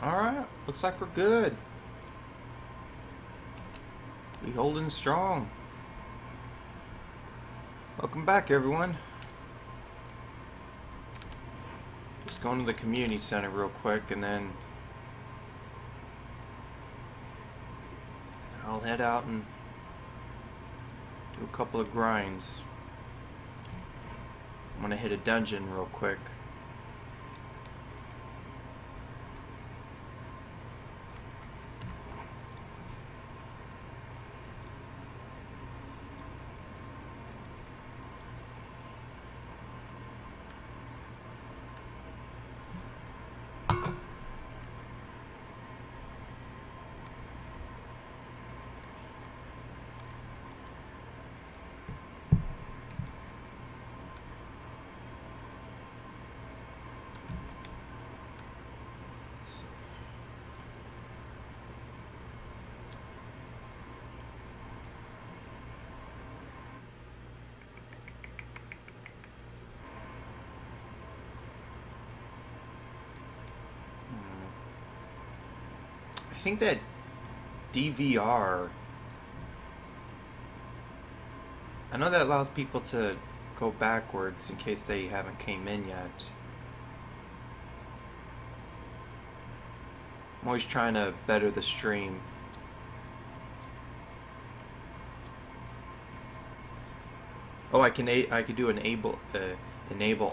Alright, looks like we're good. We holding strong. Welcome back, everyone. Just going to the community center real quick and then I'll head out and do a couple of grinds. I'm gonna hit a dungeon real quick. I think that DVR, I know that allows people to go backwards in case they haven't came in yet. I'm always trying to better the stream. Oh, I could do enable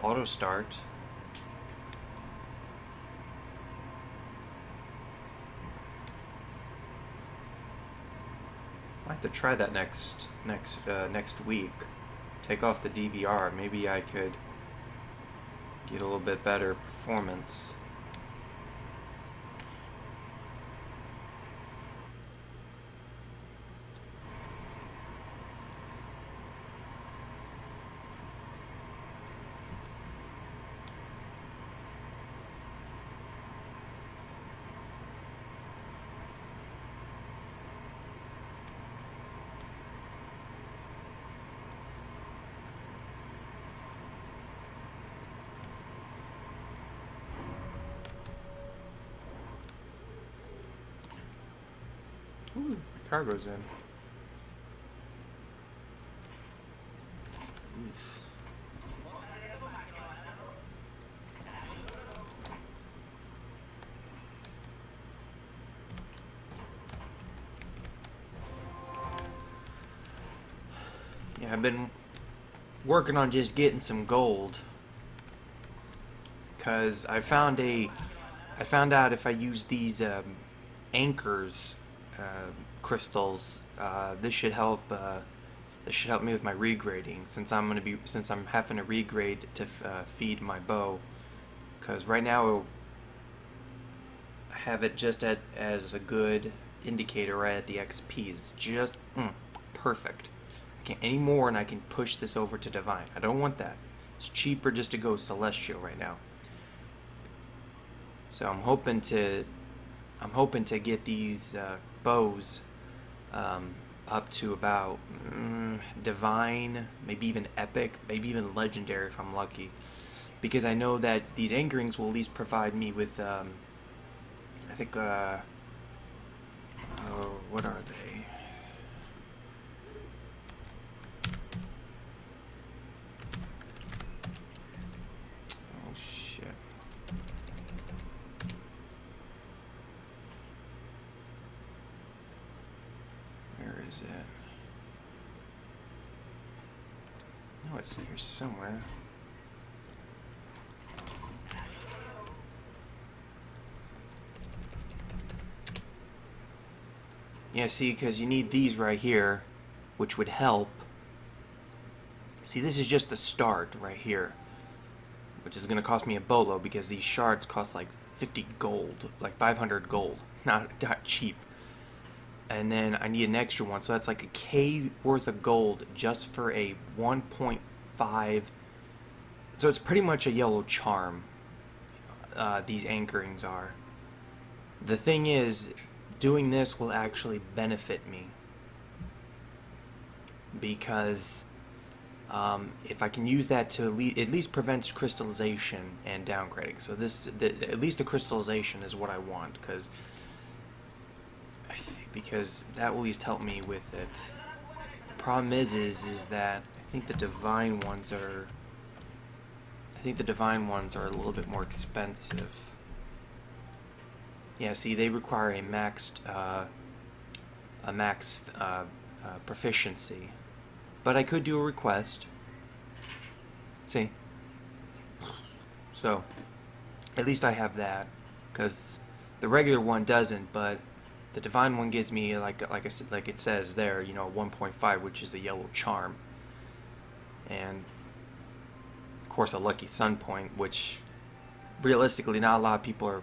auto start. I have to try that next week. Take off the DVR. Maybe I could get a little bit better performance. Ooh, cargo's in. Oof. Yeah, I've been working on just getting some gold. Cause I found out if I use these anchors crystals, this should help me with my regrading since I'm having to regrade to feed my bow. Because right now I have it just as a good indicator right at the XP. It's just perfect. I can't any more, and I can push this over to divine. I don't want that. It's cheaper just to go celestial right now. So I'm hoping to get these bows up to about divine, maybe even epic, maybe even legendary if I'm lucky, because I know that these anchorings will at least provide me with I think oh, what are they? Oh shit. Where is it? No, it's here somewhere. Yeah, see, because you need these right here, which would help. See, this is just the start right here, which is going to cost me a bolo because these shards cost like 50 gold, like 500 gold. Not cheap. And then I need an extra one, so that's like a K worth of gold just for a 1.5. So it's pretty much a yellow charm. These anchorings are. The thing is, doing this will actually benefit me because if I can use that to at least prevents crystallization and downgrading. So at least the crystallization is what I want, because that will at least help me with it. The problem is that I think the divine ones are a little bit more expensive. Yeah, see, they require a max proficiency. But I could do a request. See? So, at least I have that. Because the regular one doesn't, but the divine one gives me, like it says there, 1.5, which is the yellow charm. And, of course, a lucky sun point, which, realistically, not a lot of people are...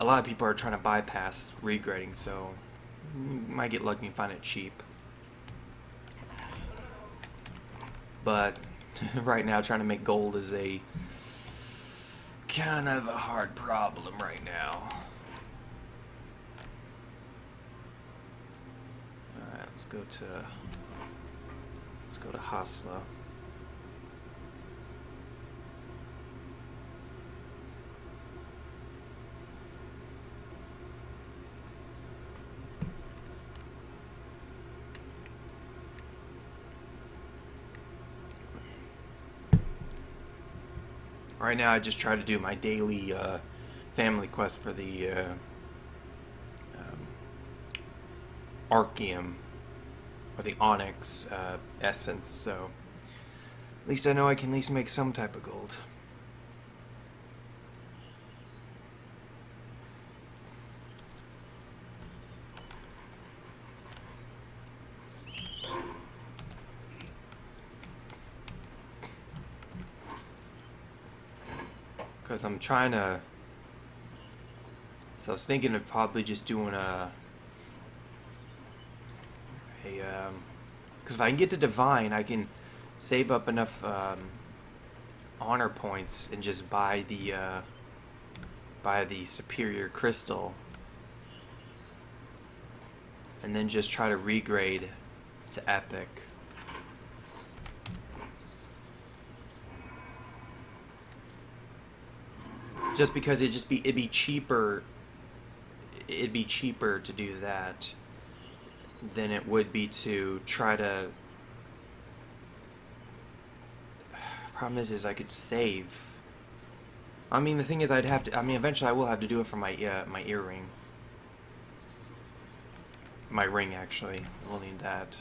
A lot of people are trying to bypass regrading, so you might get lucky and find it cheap. But right now, trying to make gold is a kind of a hard problem right now. Alright, let's go to Hasla. Right now, I just try to do my daily family quest for the Archeum, or the Onyx essence, so at least I know I can at least make some type of gold. Because I'm trying to... So I was thinking of probably just doing because if I can get to Divine, I can save up enough honor points and just buy the superior crystal, and then just try to regrade to epic. Just because it'd be cheaper. It'd be cheaper to do that than it would be to try to. Problem is I could save. I mean, the thing is, I'd have to. I mean, eventually, I will have to do it for my my earring. My ring, actually. We'll need that.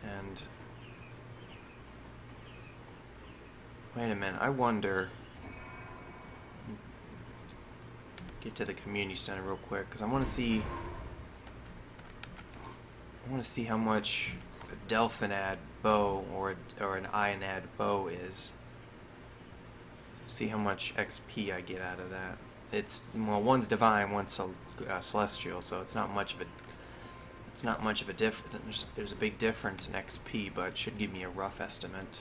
And wait a minute. I wonder. Get to the community center real quick, because I want to see how much a Delphinad bow or an Ionad bow is. See how much XP I get out of that. It's, well, one's divine, one's celestial, so it's not much of a difference. There's a big difference in XP, but it should give me a rough estimate.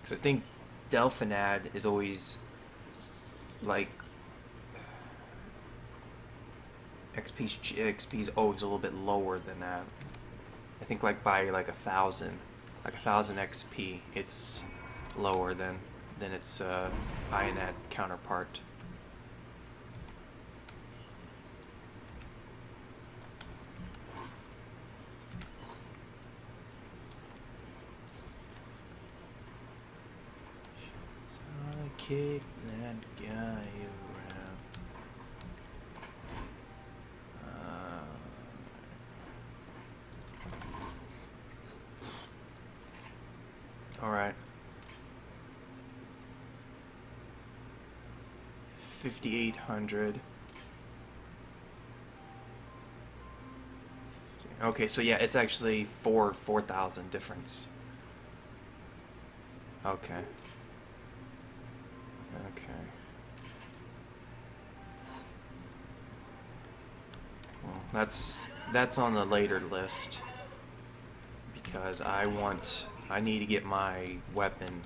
Because I think Delphinad is always like XP is always a little bit lower than that. I think like by like 1,000 XP, it's lower than its Ionad counterpart. Kick that guy around. Alright. 5,800. Okay, so yeah, it's actually 4,000 difference. Okay. Okay. Well, that's on the later list, because I need to get my weapon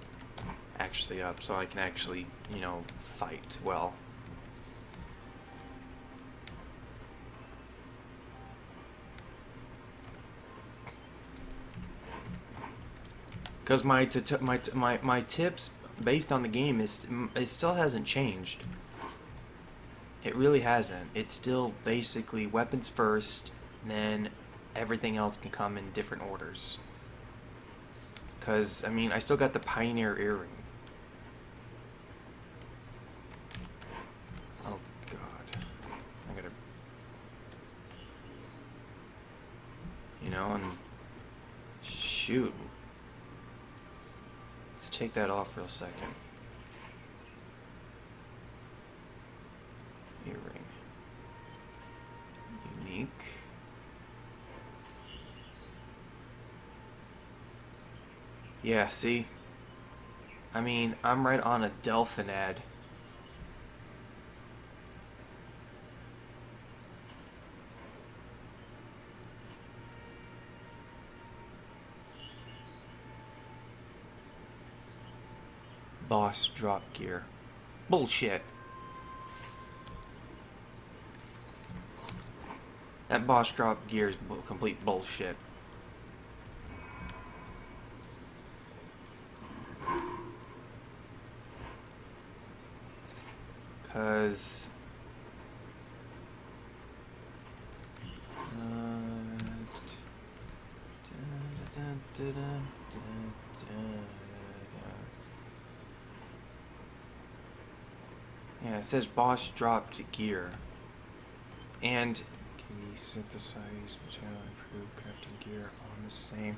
actually up so I can actually, fight well. Because my tips based on the game is it still hasn't changed. It really hasn't. It's still basically weapons first, then everything else can come in different orders. Because, I mean, I still got the Pioneer Earring. Oh, God. I gotta... You know, and... Shoot. Let's take that off for a second. Earring. Unique. Yeah, see? I mean, I'm right on a Delphin ad. Boss drop gear. Bullshit. That boss drop gear is complete bullshit. Cause yeah, it says boss dropped gear. And can we synthesize material improve crafting gear on the same?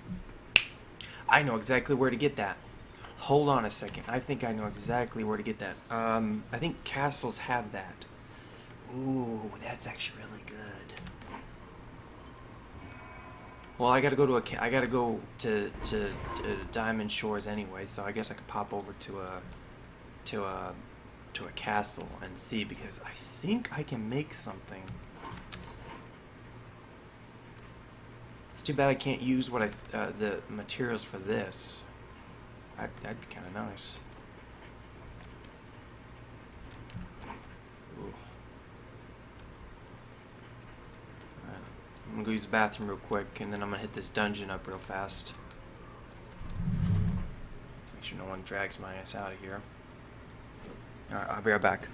I know exactly where to get that. Hold on a second. I think I know exactly where to get that. I think castles have that. Ooh, that's actually really good. Well, I gotta go to Diamond Shores anyway, so I guess I could pop over to a castle and see, because I think I can make something. It's too bad I can't use what the materials for this. That'd be kind of nice. Ooh. Alright, I'm gonna go use the bathroom real quick, and then I'm gonna hit this dungeon up real fast. Let's make sure no one drags my ass out of here. Alright, I'll be right back.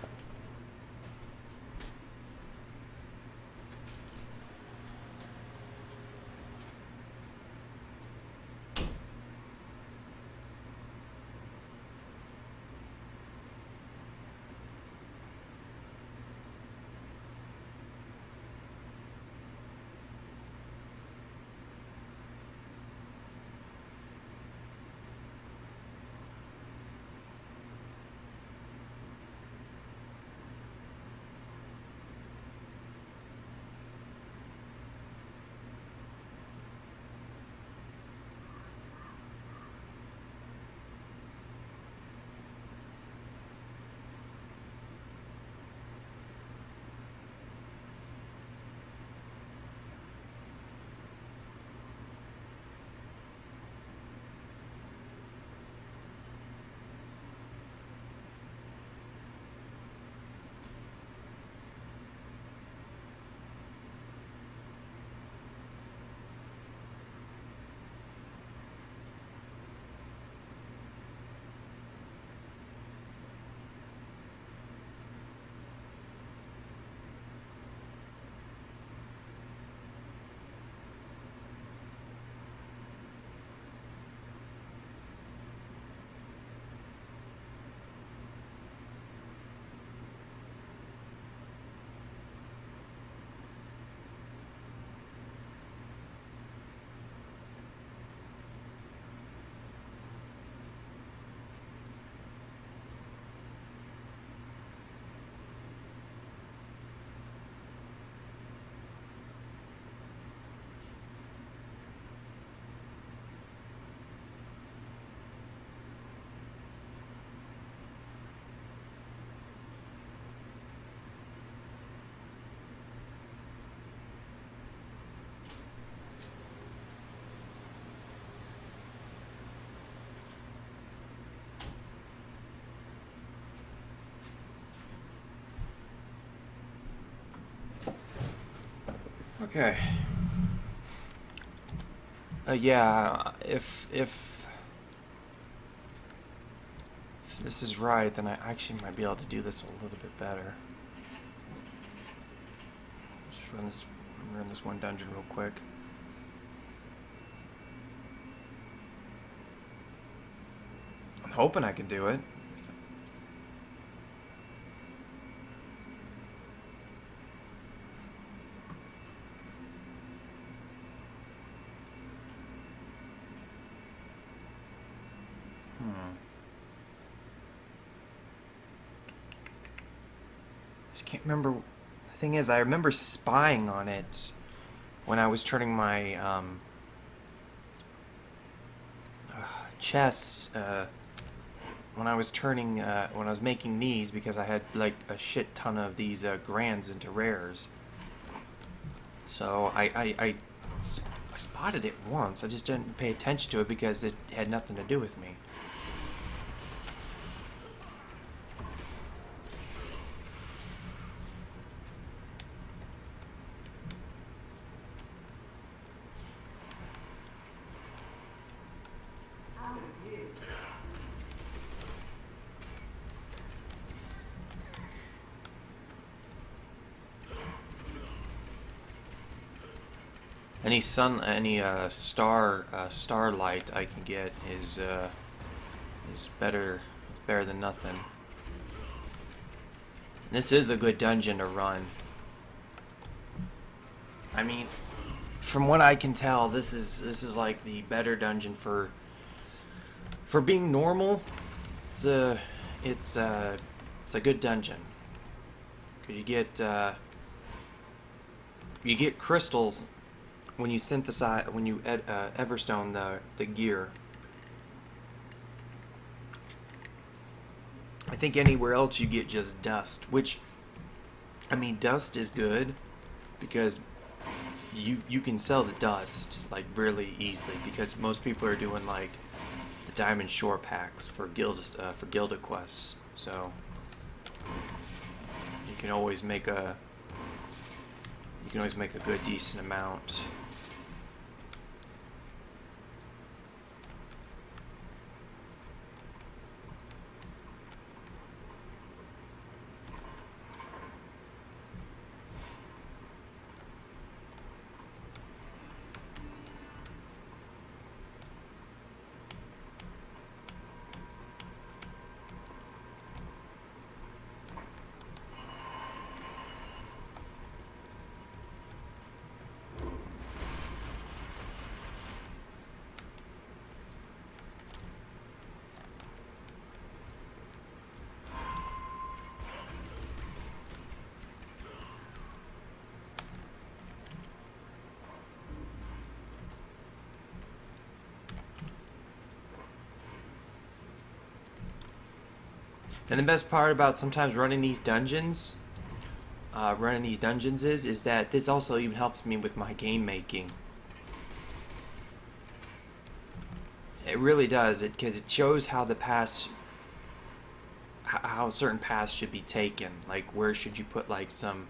Okay. Yeah, if this is right, then I actually might be able to do this a little bit better. Just run this one dungeon real quick. I'm hoping I can do it. Just can't remember. The thing is, I remember spying on it when I was turning my chests. When I was making these, because I had like a shit ton of these grands into rares. So I spotted it once. I just didn't pay attention to it because it had nothing to do with me. Any starlight I can get is better than nothing. This is a good dungeon to run. I mean, from what I can tell, this is like the better dungeon for being normal. It's a good dungeon because you get crystals when you synthesize, when you Everstone the gear. I think anywhere else you get just dust, which, I mean, dust is good because you can sell the dust like really easily because most people are doing like the Diamond Shore packs for Gilda quests, so you can always make a good decent amount. And the best part about sometimes running these dungeons is that this also even helps me with my game making. It really does, because it shows how how certain paths should be taken. Like where should you put like some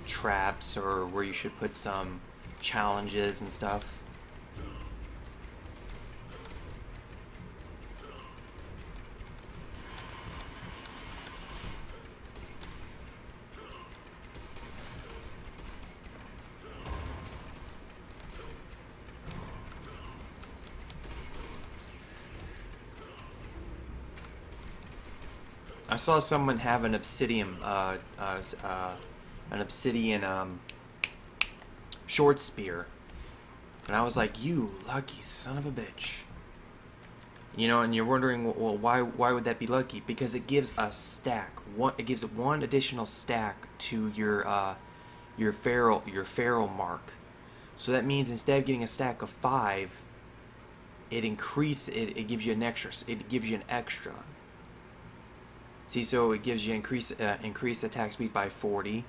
traps, or where you should put some challenges and stuff. I saw someone have an obsidian short spear, and I was like, "You lucky son of a bitch!" You know, and you're wondering, well, why would that be lucky? Because it gives a stack. It gives one additional stack to your feral mark. So that means instead of getting a stack of 5, it gives you an extra. It gives you an extra. See, so it gives you increase attack speed by 40,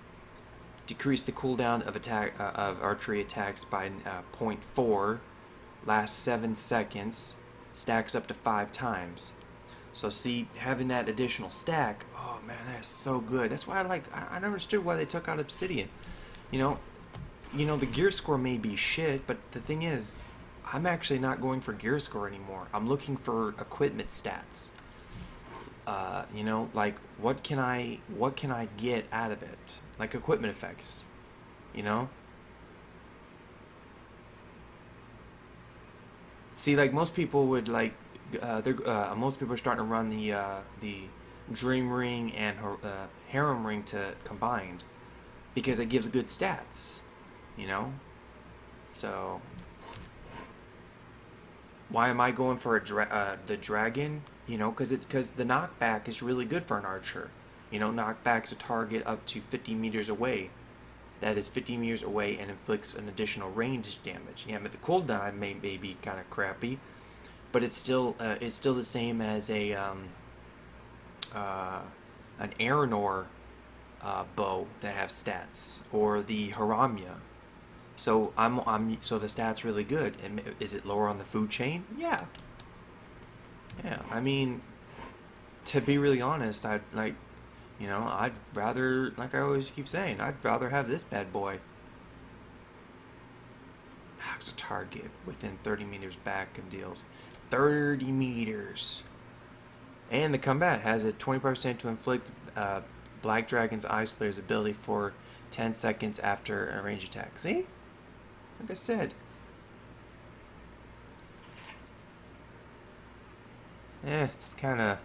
decrease the cooldown of archery attacks by 0.4, lasts 7 seconds, stacks up to 5 times. So see, having that additional stack, oh man, that's so good. That's why I never understood why they took out obsidian. You know, the gear score may be shit, but the thing is, I'm actually not going for gear score anymore. I'm looking for equipment stats. You know, like what can I get out of it? Like equipment effects. You know? See, like most people would like, most people are starting to run the Dream Ring and Harem Ring to combined because it gives good stats. You know, so why am I going for the dragon? You know, because the knockback is really good for an archer. You know, knockback's a target up to 50 meters away. That is 50 meters away and inflicts an additional range damage. Yeah, but the cooldown may be kind of crappy, but it's still the same as a an Aranor bow that have stats, or the Haramya. So so the stats really good. And is it lower on the food chain? Yeah. Yeah. I mean, to be really honest, I'd like, you know, I'd rather, like I always keep saying, I'd rather have this bad boy. Knocks a target within 30 meters back and deals 30 meters. And the combat has a 20% to inflict Black Dragon's Ice Player's ability for 10 seconds after a range attack. See? Like I said. It's kind of...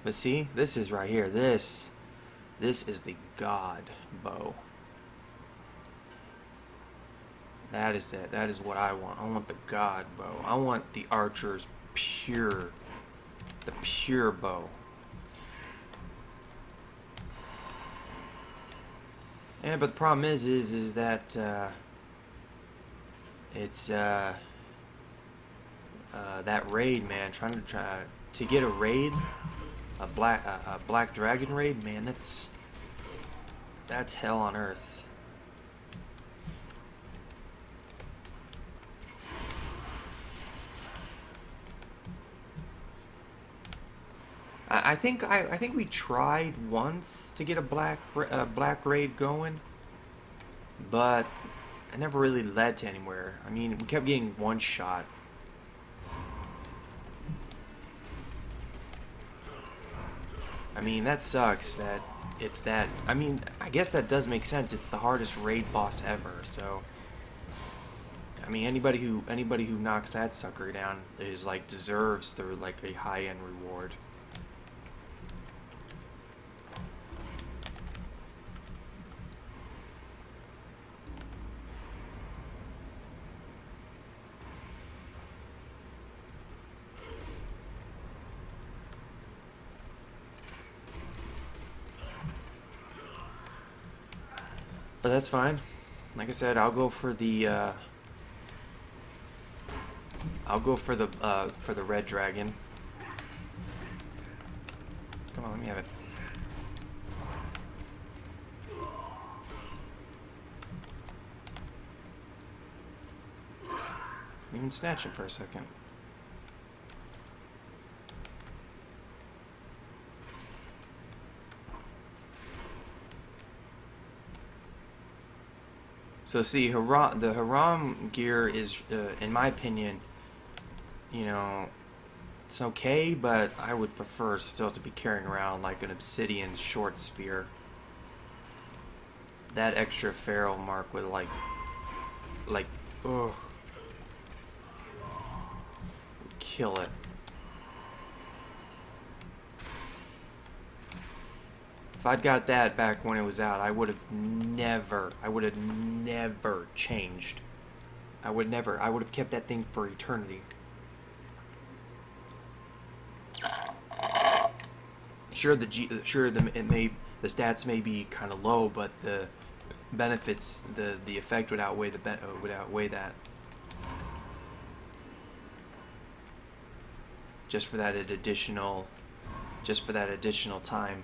But see, this is right here. This is the God bow. That is it. That is what I want. I want the God bow. I want the archer's pure, the pure bow. Yeah, but the problem is that it's that raid, man. Trying to get a raid, a black dragon raid, man. That's hell on earth. I think we tried once to get a black raid going, but it never really led to anywhere. I mean, we kept getting one shot. I mean, that sucks that it's that. I mean, I guess that does make sense. It's the hardest raid boss ever. So, I mean, anybody who knocks that sucker down is like deserves their like a high-end reward. But that's fine. Like I said, I'll go for the red dragon. Come on, let me have it. Even snatch it for a second. So see, the Haram gear is, in my opinion, you know, it's okay, but I would prefer still to be carrying around like an obsidian short spear. That extra feral mark would ugh, kill it. If I'd got that back when it was out, I would have never changed. I would have kept that thing for eternity. Sure, the stats may be kind of low, but the benefits, the effect would outweigh that. Just for that additional time.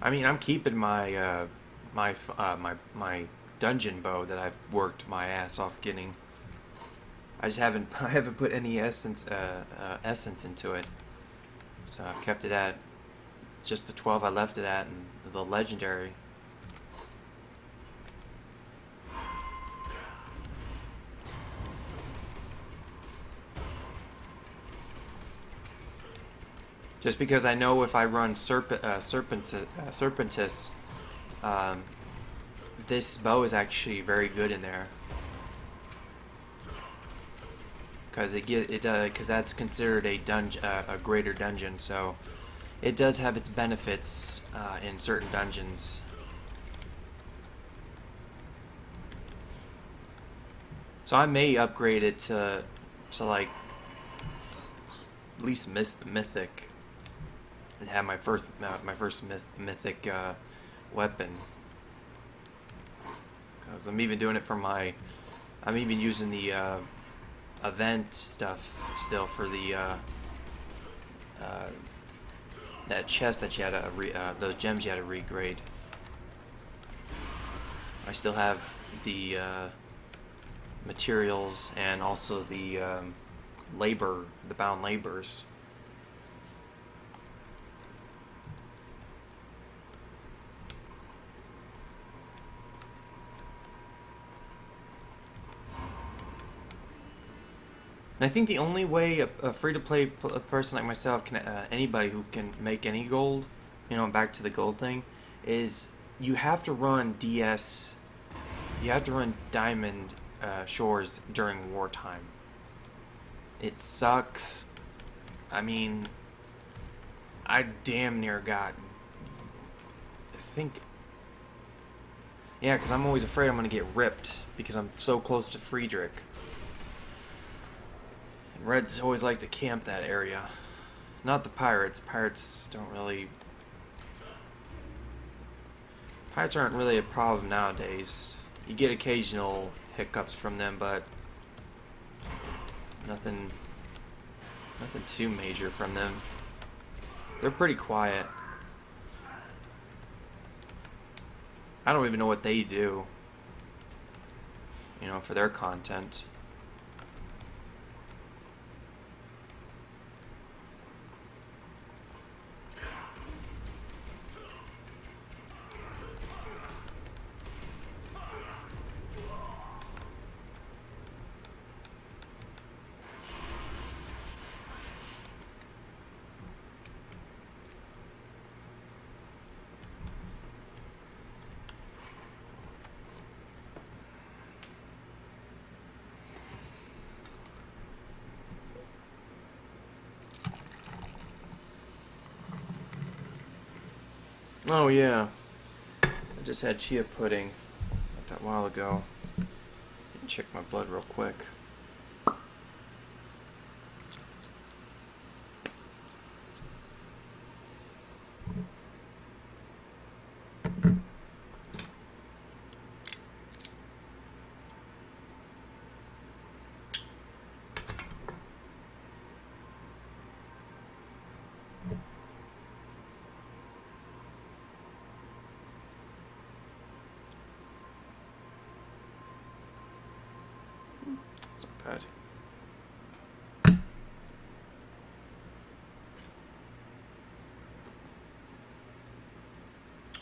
I mean, I'm keeping my my dungeon bow that I've worked my ass off getting. I just haven't I haven't put any essence into it, so I've kept it at just the 12 I left it at, and the legendary. Just because I know if I run Serpentis, um, this bow is actually very good in there. Because because that's considered a greater dungeon, so it does have its benefits in certain dungeons. So I may upgrade it to like at least mythic, and have my first mythic weapon. Because I'm even doing it for my, I'm even using the event stuff still for the that chest that you had to those gems you had to regrade. I still have the materials and also the the bound labors. And I think the only way a free-to-play person like myself can, anybody who can make any gold, you know, back to the gold thing, is you have to run DS, you have to run Diamond Shores during wartime. It sucks. I mean, I damn near got, I think, yeah, because I'm always afraid I'm going to get ripped because I'm so close to Friedrich. Reds always like to camp that area. Not the pirates. Pirates don't really... Pirates aren't really a problem nowadays. You get occasional hiccups from them, but nothing too major from them. They're pretty quiet. I don't even know what they do, you know, for their content. Oh yeah, I just had chia pudding not that while ago. Check my blood real quick. That's not bad.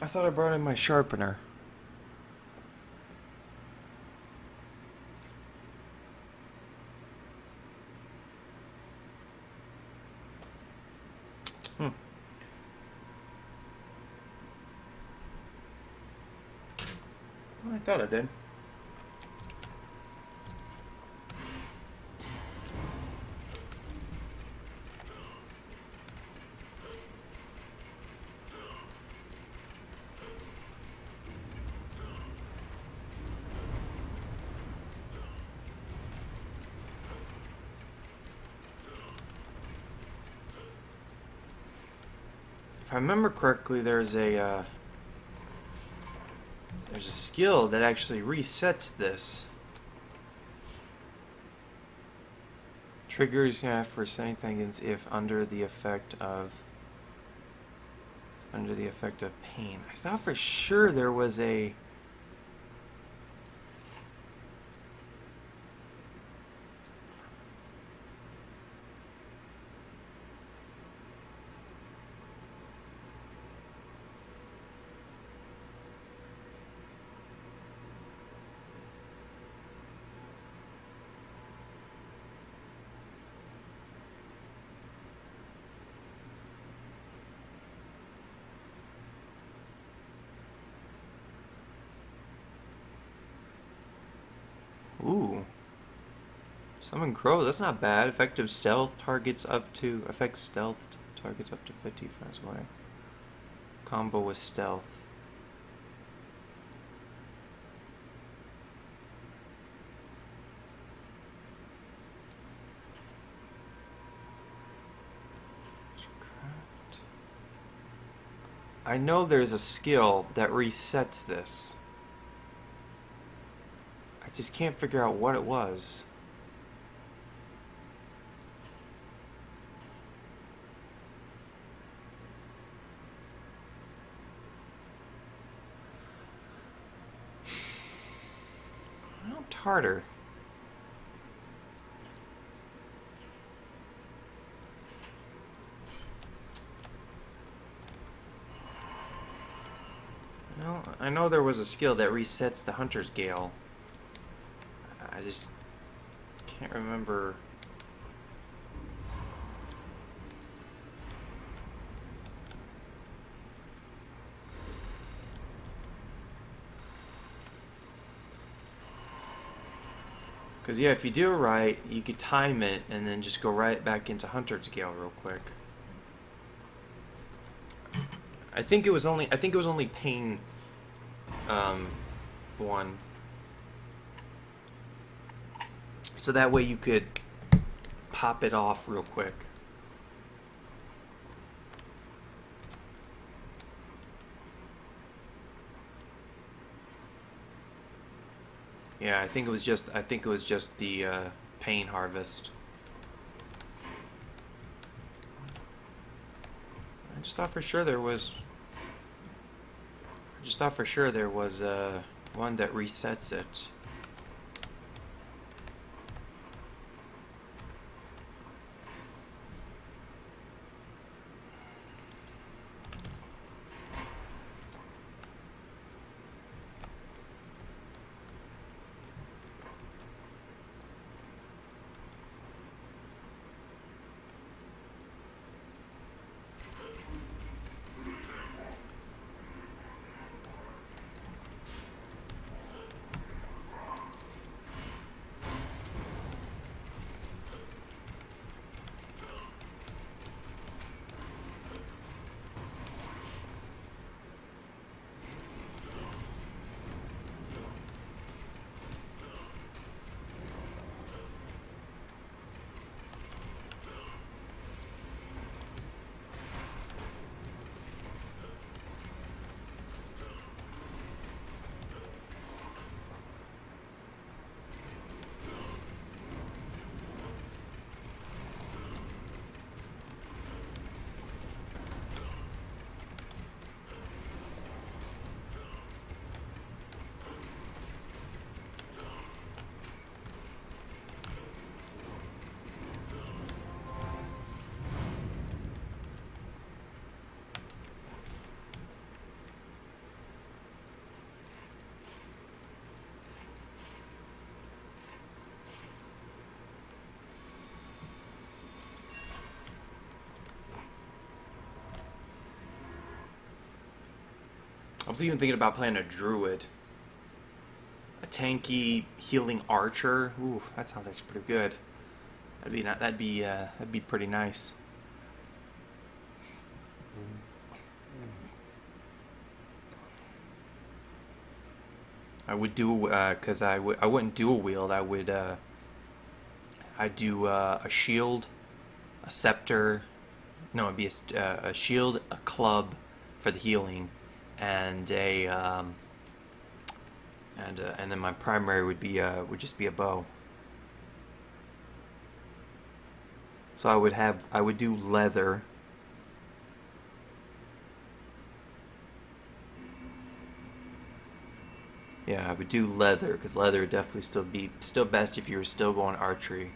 I thought I brought in my sharpener. Well, I thought I did. If I remember correctly, there's a skill that actually resets this. Triggers for setting things if under the effect of Under the effect of pain. I thought for sure there was a... Ooh. Summon Krogh, that's not bad. Effective stealth targets up to... Affects stealth targets up to 50 frames away. Combo with stealth. I know there's a skill that resets this. I just can't figure out what it was. Well, harder. Well, I know there was a skill that resets the Hunter's Gale. I just can't remember. Because, yeah, if you do it right, you could time it and then just go right back into Hunter's Gale real quick. I think it was only pain one. So that way you could pop it off real quick. Yeah, I think it was just the pain harvest. I just thought for sure there was one that resets it. I was even thinking about playing a druid. A tanky healing archer. Ooh, that sounds actually pretty good. That'd be pretty nice. I would do because I wouldn't dual wield. I'd do a shield, a scepter. No, it'd be a shield, a club for the healing, and and then my primary would just be a bow. So I would do leather. Yeah, I would do leather, because leather would definitely still best if you were still going archery.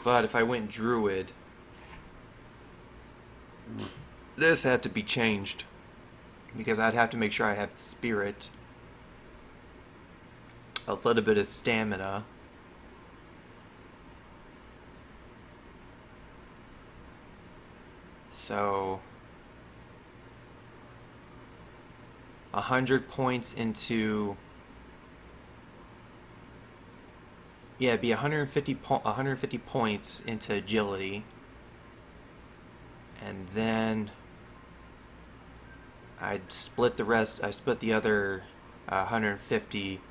But if I went druid, this had to be changed, because I'd have to make sure I have spirit, a little bit of stamina, so 100 points into, yeah, it'd be 150 points into agility, and then I'd split the rest. I split the other 150,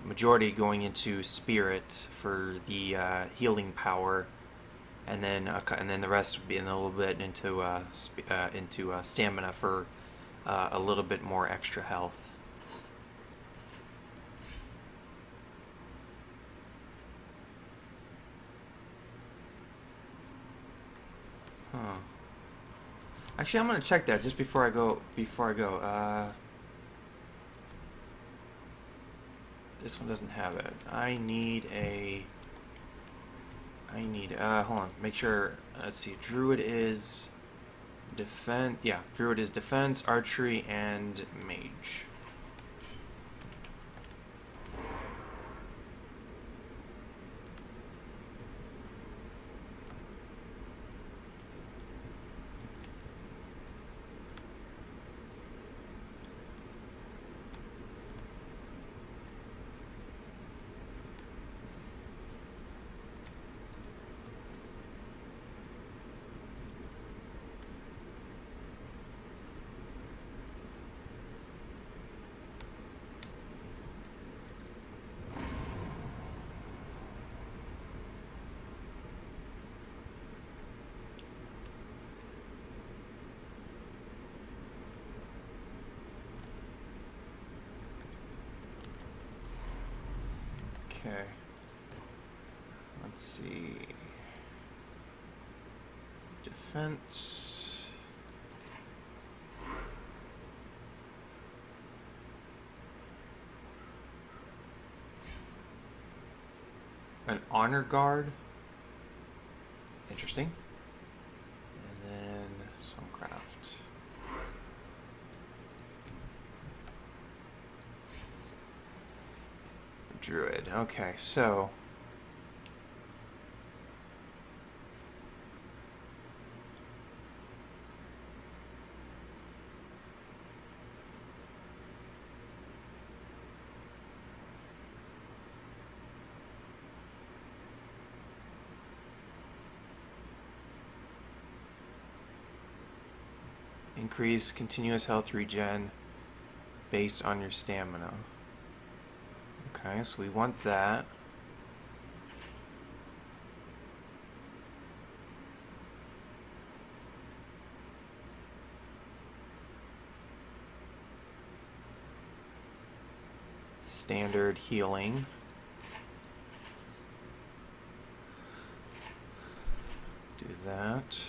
majority going into spirit for the healing power, and then the rest would be in a little bit into stamina for a little bit more extra health. Huh. Actually, I'm gonna check that just before I go. This one doesn't have it. I need. Hold on. Make sure. Let's see. Druid is defense. Yeah, Druid is defense, archery, and mage. Okay. Let's see. Defense. An honor guard. Interesting. And then some craft. Druid. Okay, so increase continuous health regen based on your stamina. Okay, so we want that. Standard healing. Do that.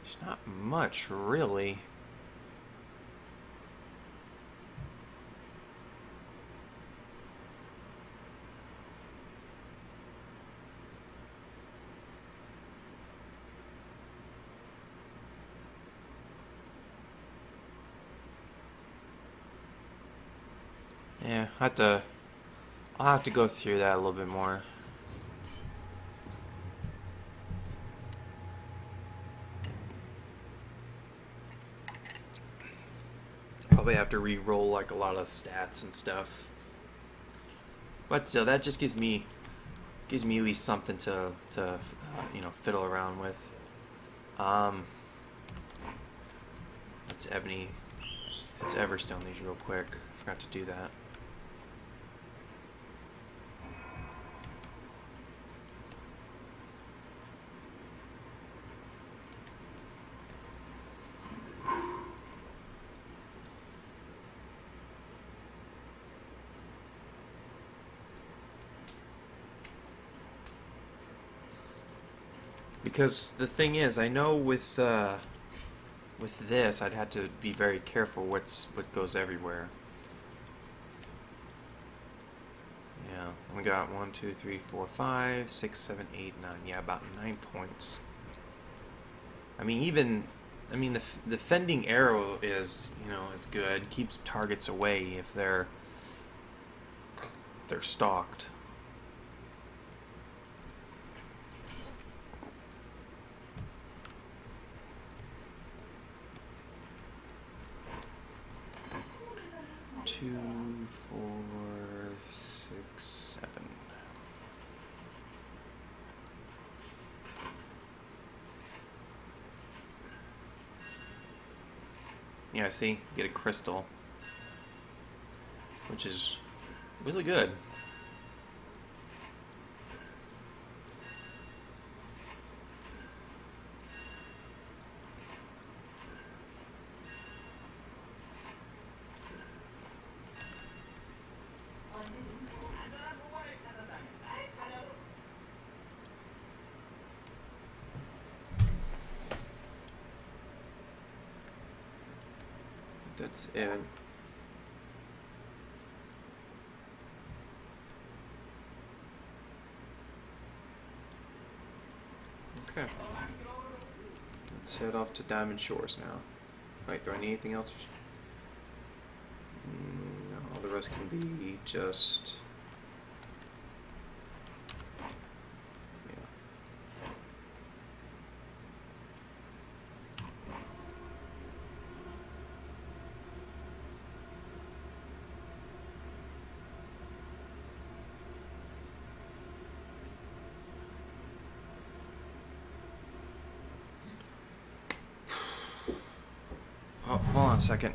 There's not much, really. Yeah, I'll have to go through that a little bit more. Probably have to re-roll like a lot of stats and stuff. But still, that just gives me at least something to fiddle around with. That's Let's Everstone these real quick. I forgot to do that. Because the thing is, I know with this, I'd have to be very careful what goes everywhere. Yeah, we got 1, 2, 3, 4, 5, 6, 7, 8, 9. Yeah, about 9 points. I mean, the fending arrow is, is good. Keeps targets away if they're stalked. Two, 4, 6, 7. Yeah, see, get a crystal, which is really good. That's it. Okay. Let's head off to Diamond Shores now. Wait, do I need anything else? No, all the rest can be just... Oh, hold on a second.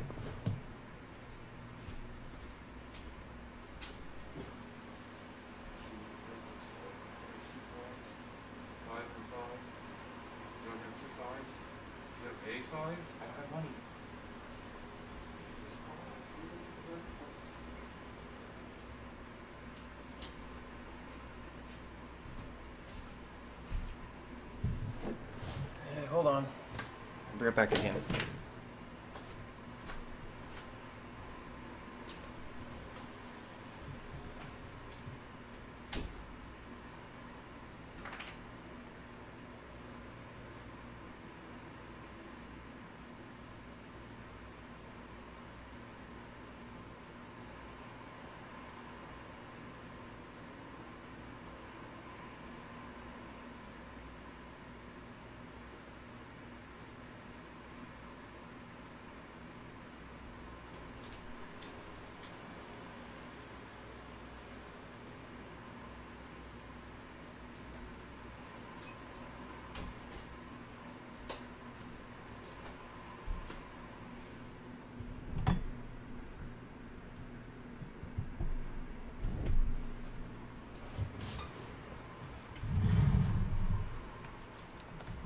Hey, hold on. I'll be right back again.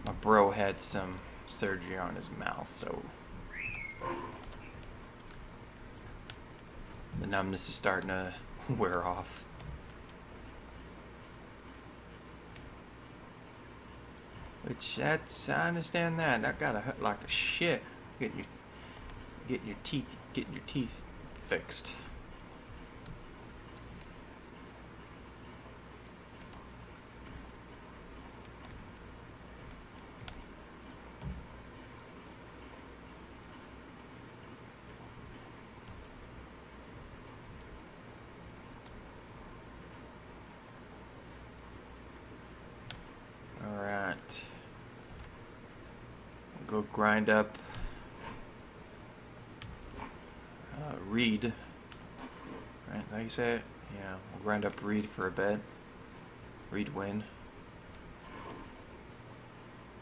My bro had some surgery on his mouth, so the numbness is starting to wear off. Which I understand that. That gotta hurt like a shit. Getting your teeth fixed. Alright. Go grind up reed. Right, is that how you say it? Yeah, we'll grind up reed for a bed. Reed wind.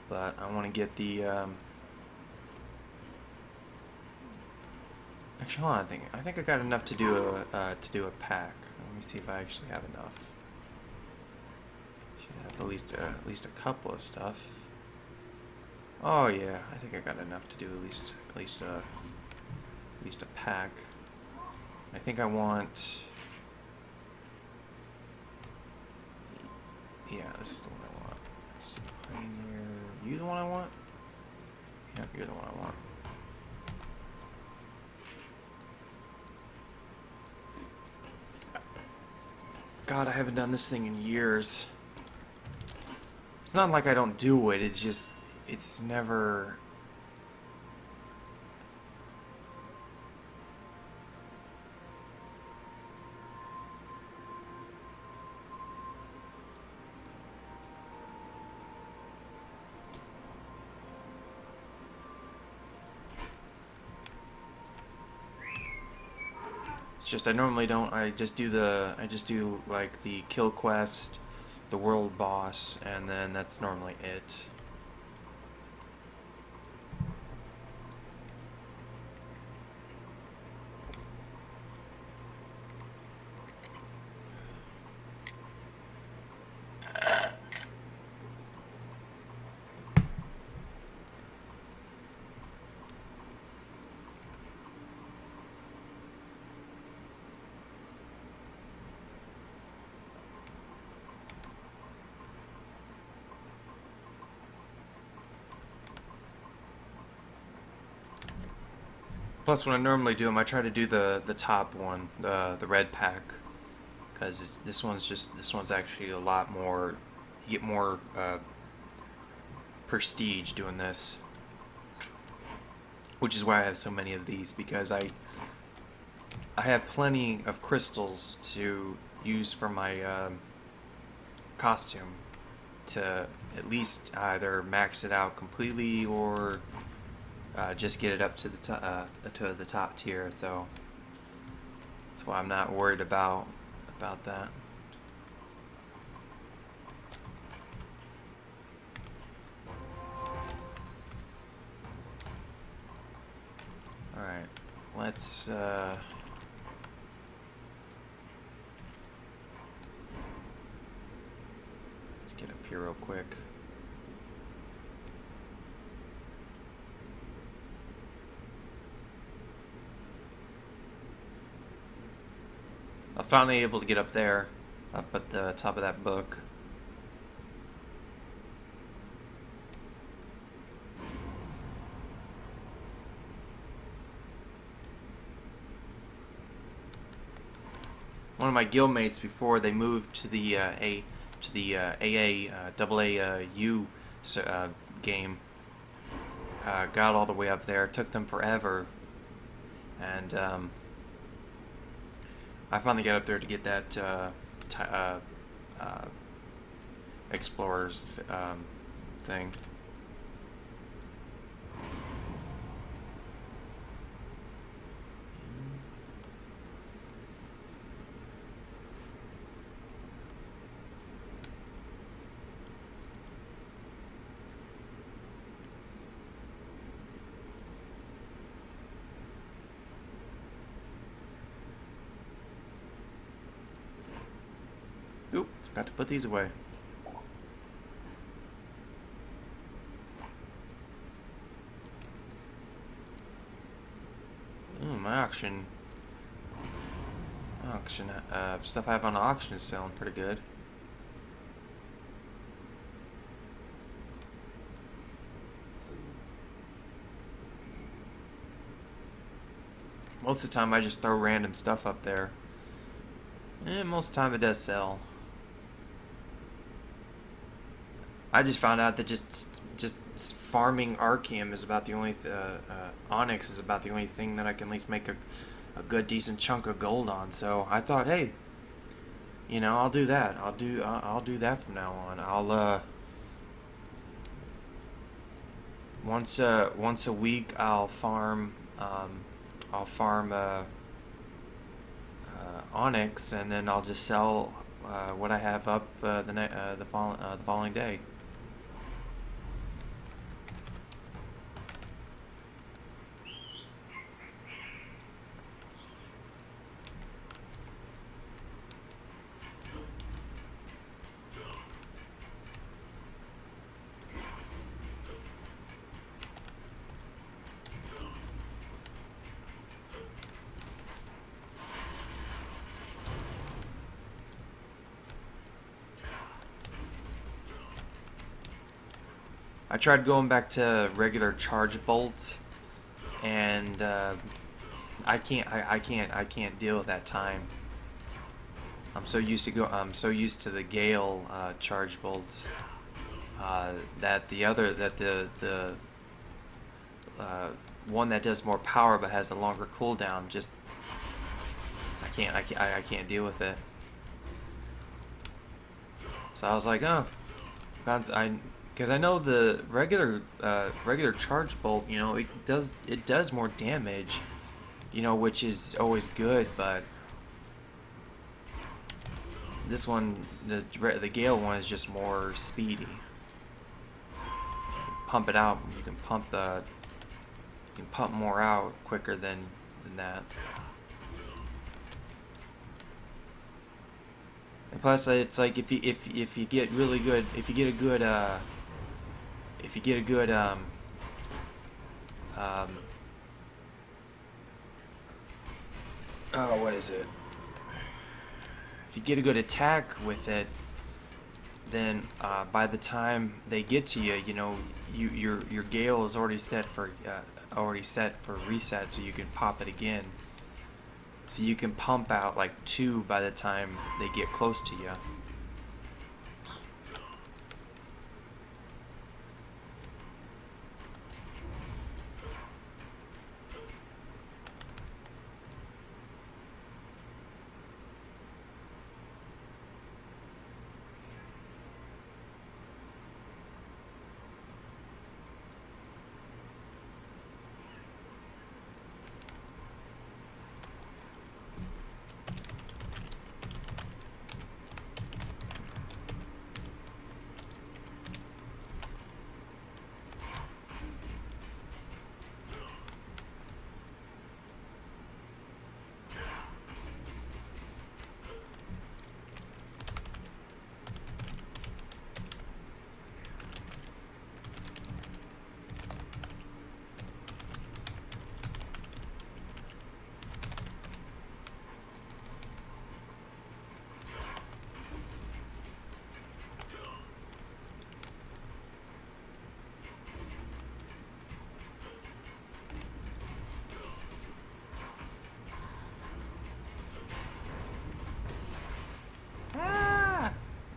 But I want to get the Actually, hold on, I think I got enough to do a pack. Let me see if I actually have enough. Should have at least a couple of stuff. Oh yeah, I think I got enough to do at least a pack. I think I want. Yeah, this is the one I want. It's Fenrir. You the one I want? Yep, you're the one I want. God, I haven't done this thing in years. It's not like I don't do it, it's just, it's never... It's just, I normally don't, I just do like the kill quest, the world boss, and then that's normally it. Plus, when I normally do them, I try to do the top one, the red pack, because this one's actually a lot more. You get more prestige doing this, which is why I have so many of these, because I have plenty of crystals to use for my costume to at least either max it out completely or just get it up to the top tier. So that's why I'm not worried about that. All right, let's get up here real quick. I'm finally able to get up there, up at the top of that book. One of my guildmates, before they moved to the AAU game, got all the way up there. It took them forever, and I finally got up there to get that Explorers thing. Oop, forgot to put these away. Ooh, my auction stuff I have on auction is selling pretty good. Most of the time I just throw random stuff up there. And most of the time it does sell. I just found out that just farming Archeum is about the only Onyx is about the only thing that I can at least make a good decent chunk of gold on. So I thought, hey, you know, I'll do that. I'll do that from now on. I'll once a week I'll farm Onyx, and then I'll just sell what I have up the following day. I tried going back to regular charge bolt, and I can't deal with that time. I'm so used to the Gale charge bolts that the one that does more power but has a longer cooldown. Just I can't deal with it. So I was like, oh, because I know the regular charge bolt, you know, it does more damage, you know, which is always good, but this one, the Gale one, is just more speedy. You can pump it out. You can pump more out quicker than that. And plus, it's like if you get really good, if you get a good oh, what is it? If you get a good attack with it, then by the time they get to you, you know, your Gale is already set for reset, so you can pop it again. So you can pump out like 2 by the time they get close to you.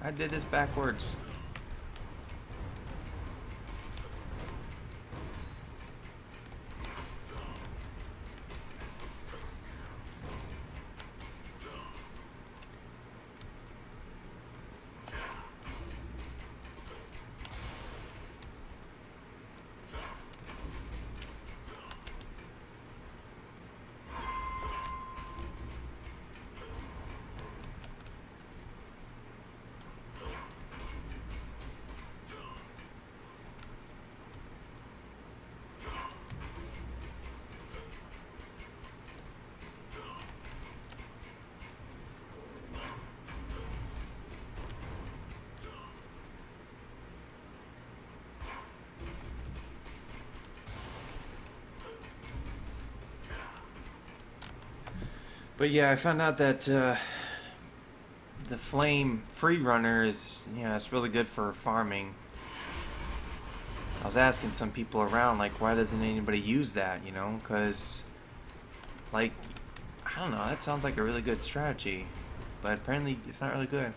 I did this backwards. But yeah, I found out that the flame free runner is, you know, it's really good for farming. I was asking some people around, like, why doesn't anybody use that, you know? Because, like, I don't know, that sounds like a really good strategy. But apparently it's not really good.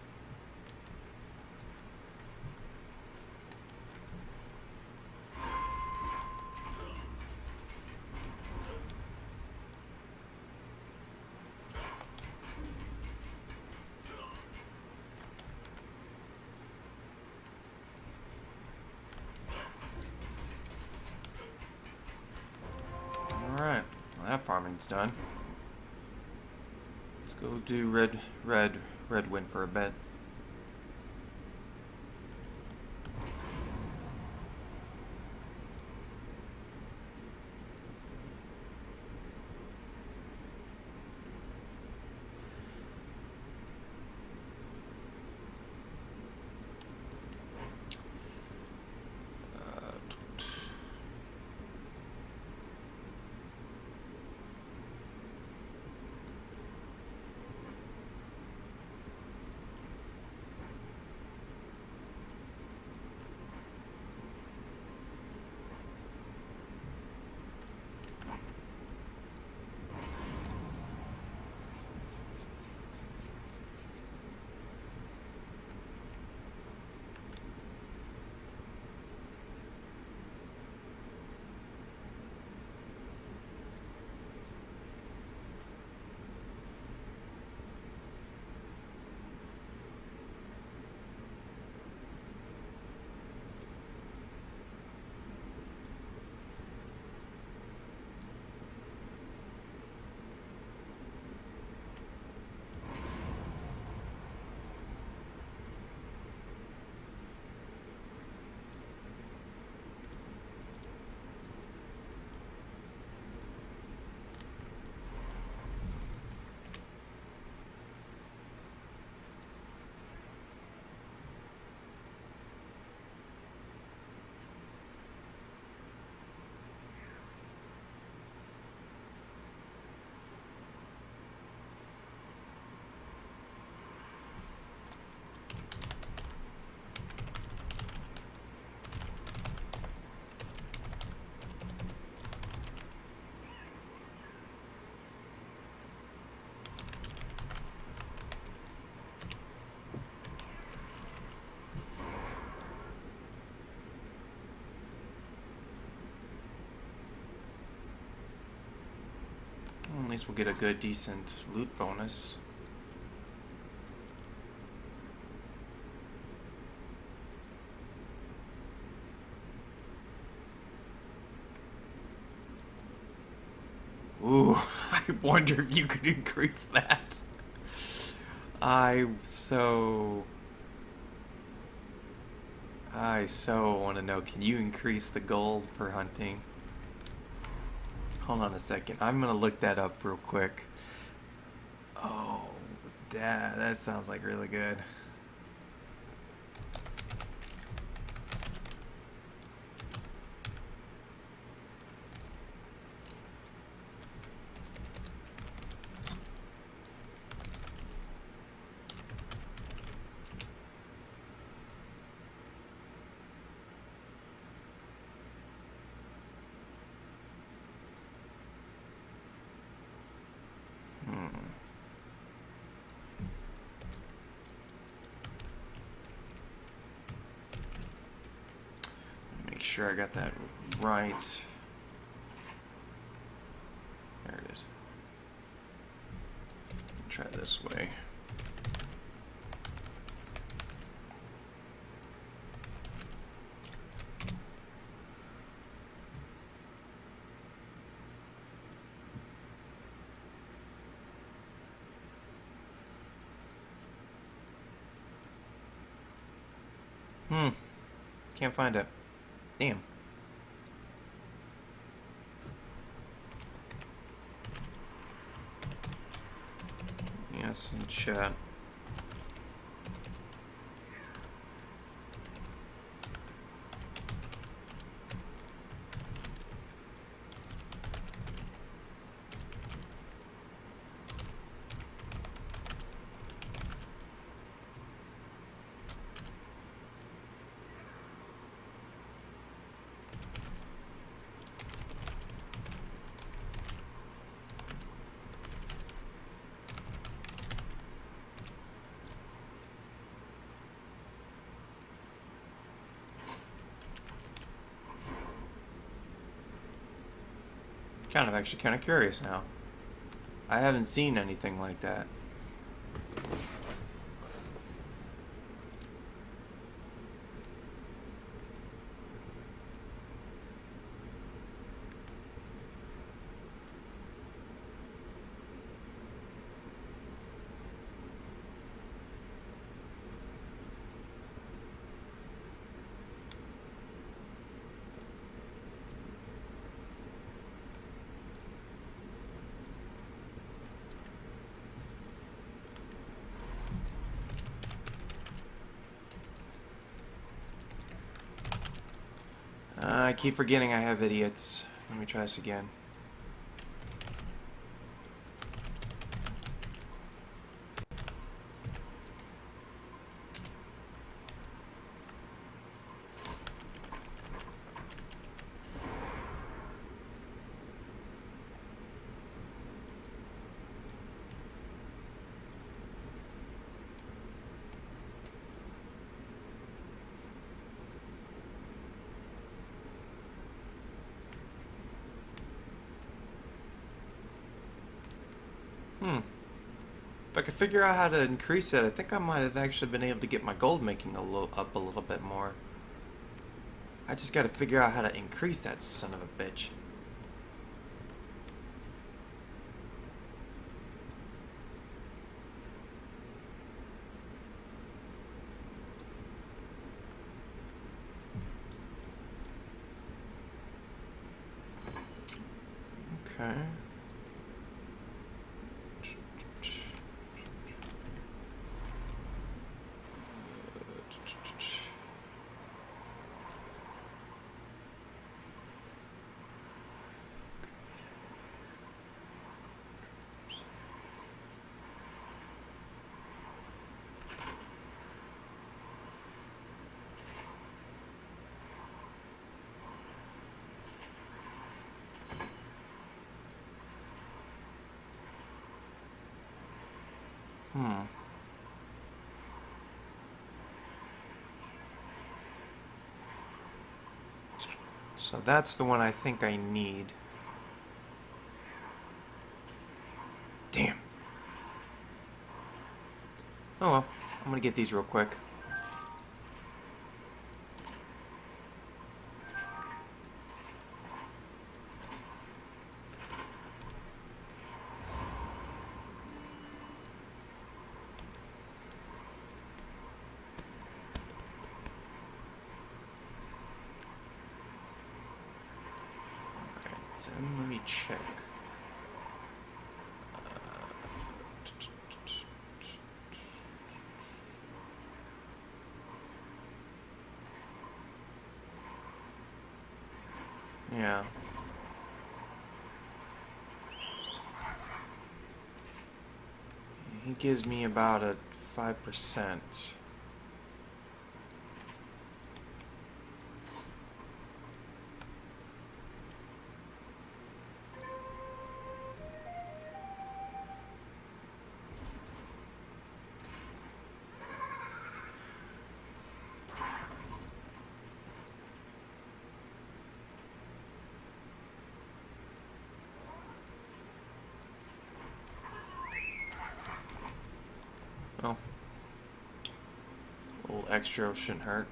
Alright, well, that farming's done. Let's go do red win for a bit. least we'll get a good, decent loot bonus. Ooh, I wonder if you could increase that. I so want to know, can you increase the gold per hunting? Hold on a second. I'm going to look that up real quick. Oh, that sounds like really good. Make sure I got that right. There it is. Try this way. Can't find it. Damn. Yes, in chat. Actually kind of curious now. I haven't seen anything like that. I keep forgetting I have idiots. Let me try this again. If I could figure out how to increase it, I think I might have actually been able to get my gold making up a little bit more. I just gotta figure out how to increase that son of a bitch. Okay. So that's the one I think I need. Oh well, I'm gonna get these real quick. Alright, so let me check. Yeah. He gives me about a 5%. Well, a little extra shouldn't hurt.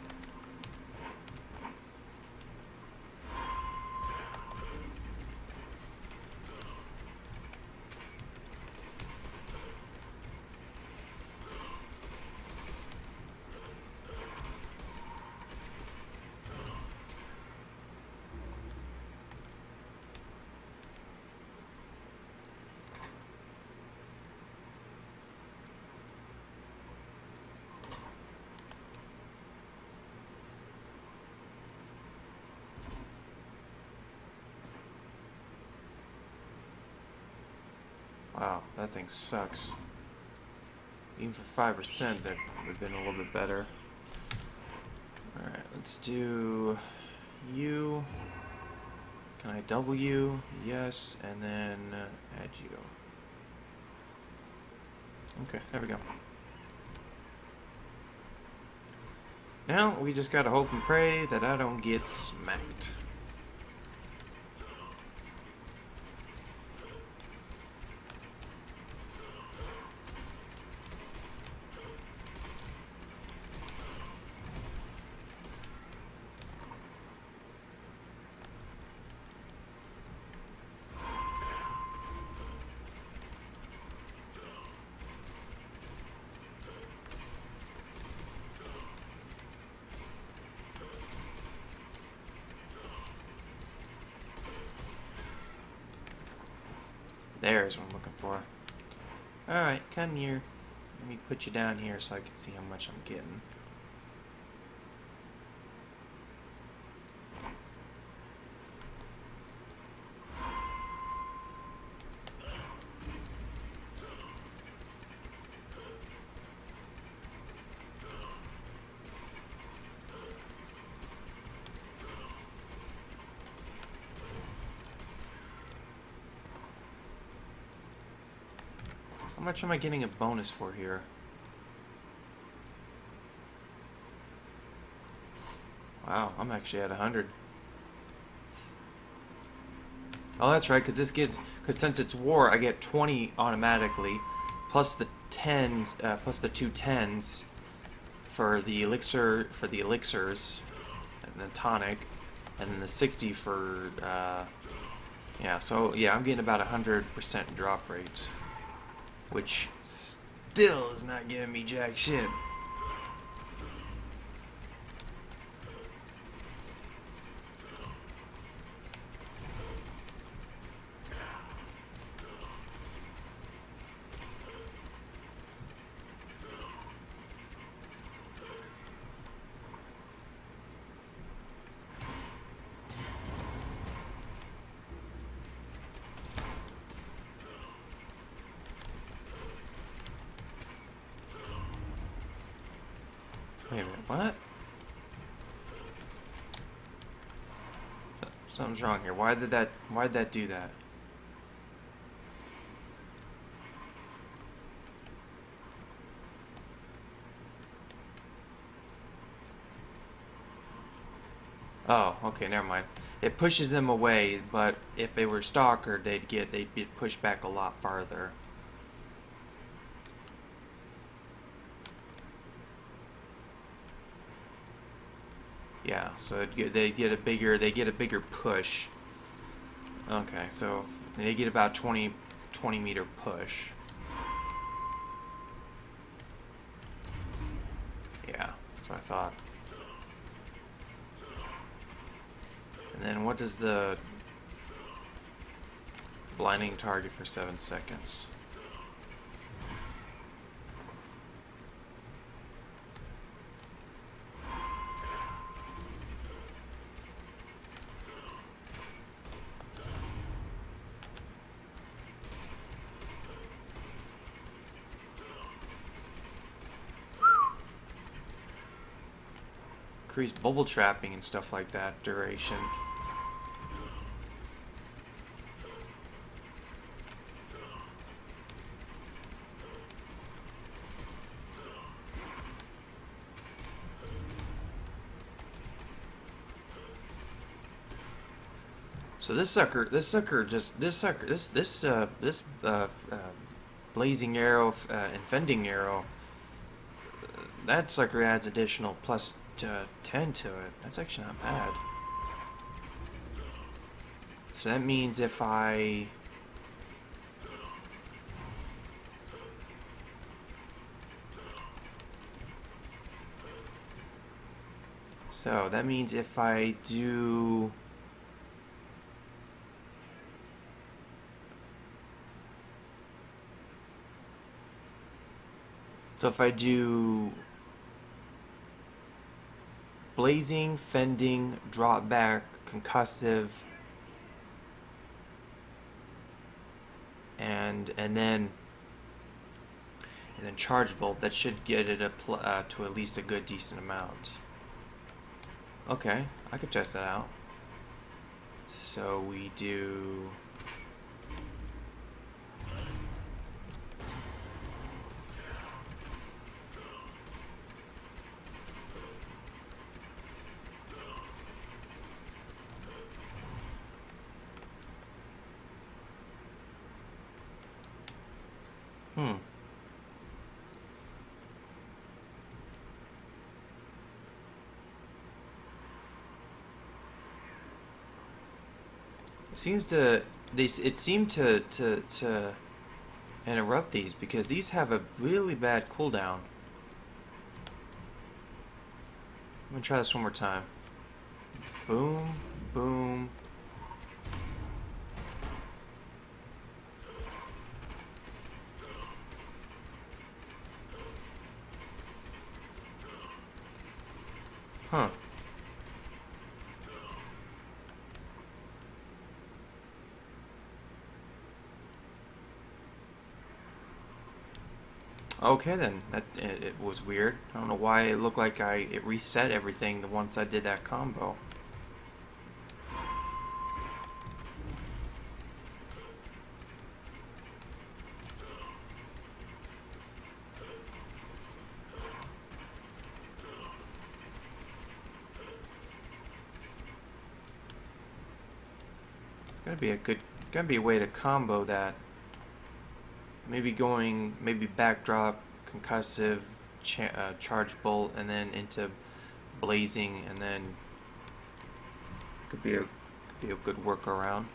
Wow, that thing sucks. Even for 5%, that would have been a little bit better. Alright, let's do you. Can I double you? Yes, and then add you. Okay, there we go. Now, we just gotta hope and pray that I don't get smacked. There's what I'm looking for. Alright, come here. Let me put you down here so I can see how much I'm getting. How much am I getting a bonus for here? Wow, I'm actually at 100. Oh, that's right, because this gives, because since it's war, I get 20 automatically, plus the 10s, plus the 2 10s for the elixir, for the elixirs, and the tonic, and then the 60 for, yeah, so yeah, I'm getting about 100% drop rate, which still is not giving me jack shit. Wait a minute, what? Something's wrong here. Why'd that do that? Oh, okay, never mind. It pushes them away, but if they were stalker, they'd get pushed back a lot farther. Yeah, so they get a bigger push. Okay, so they get about 20 meter push. Yeah, that's what I thought. And then what does the blinding target for 7 seconds? Increase bubble trapping and stuff like that duration. So this blazing arrow and fending arrow, that sucker adds additional plus 10 to it. That's actually not bad. So that means if I do blazing, fending, drop back, concussive, and then charge bolt, that should get it to at least a good decent amount. Okay, I could test that out. So we do it seemed to interrupt these because these have a really bad cooldown. I'm gonna try this one more time. Boom, boom. Huh. Okay then, it was weird. I don't know why it looked like it reset everything once I did that combo. Gotta be a way to combo that. Maybe backdrop, concussive, charge bolt, and then into blazing, and then could be a good workaround.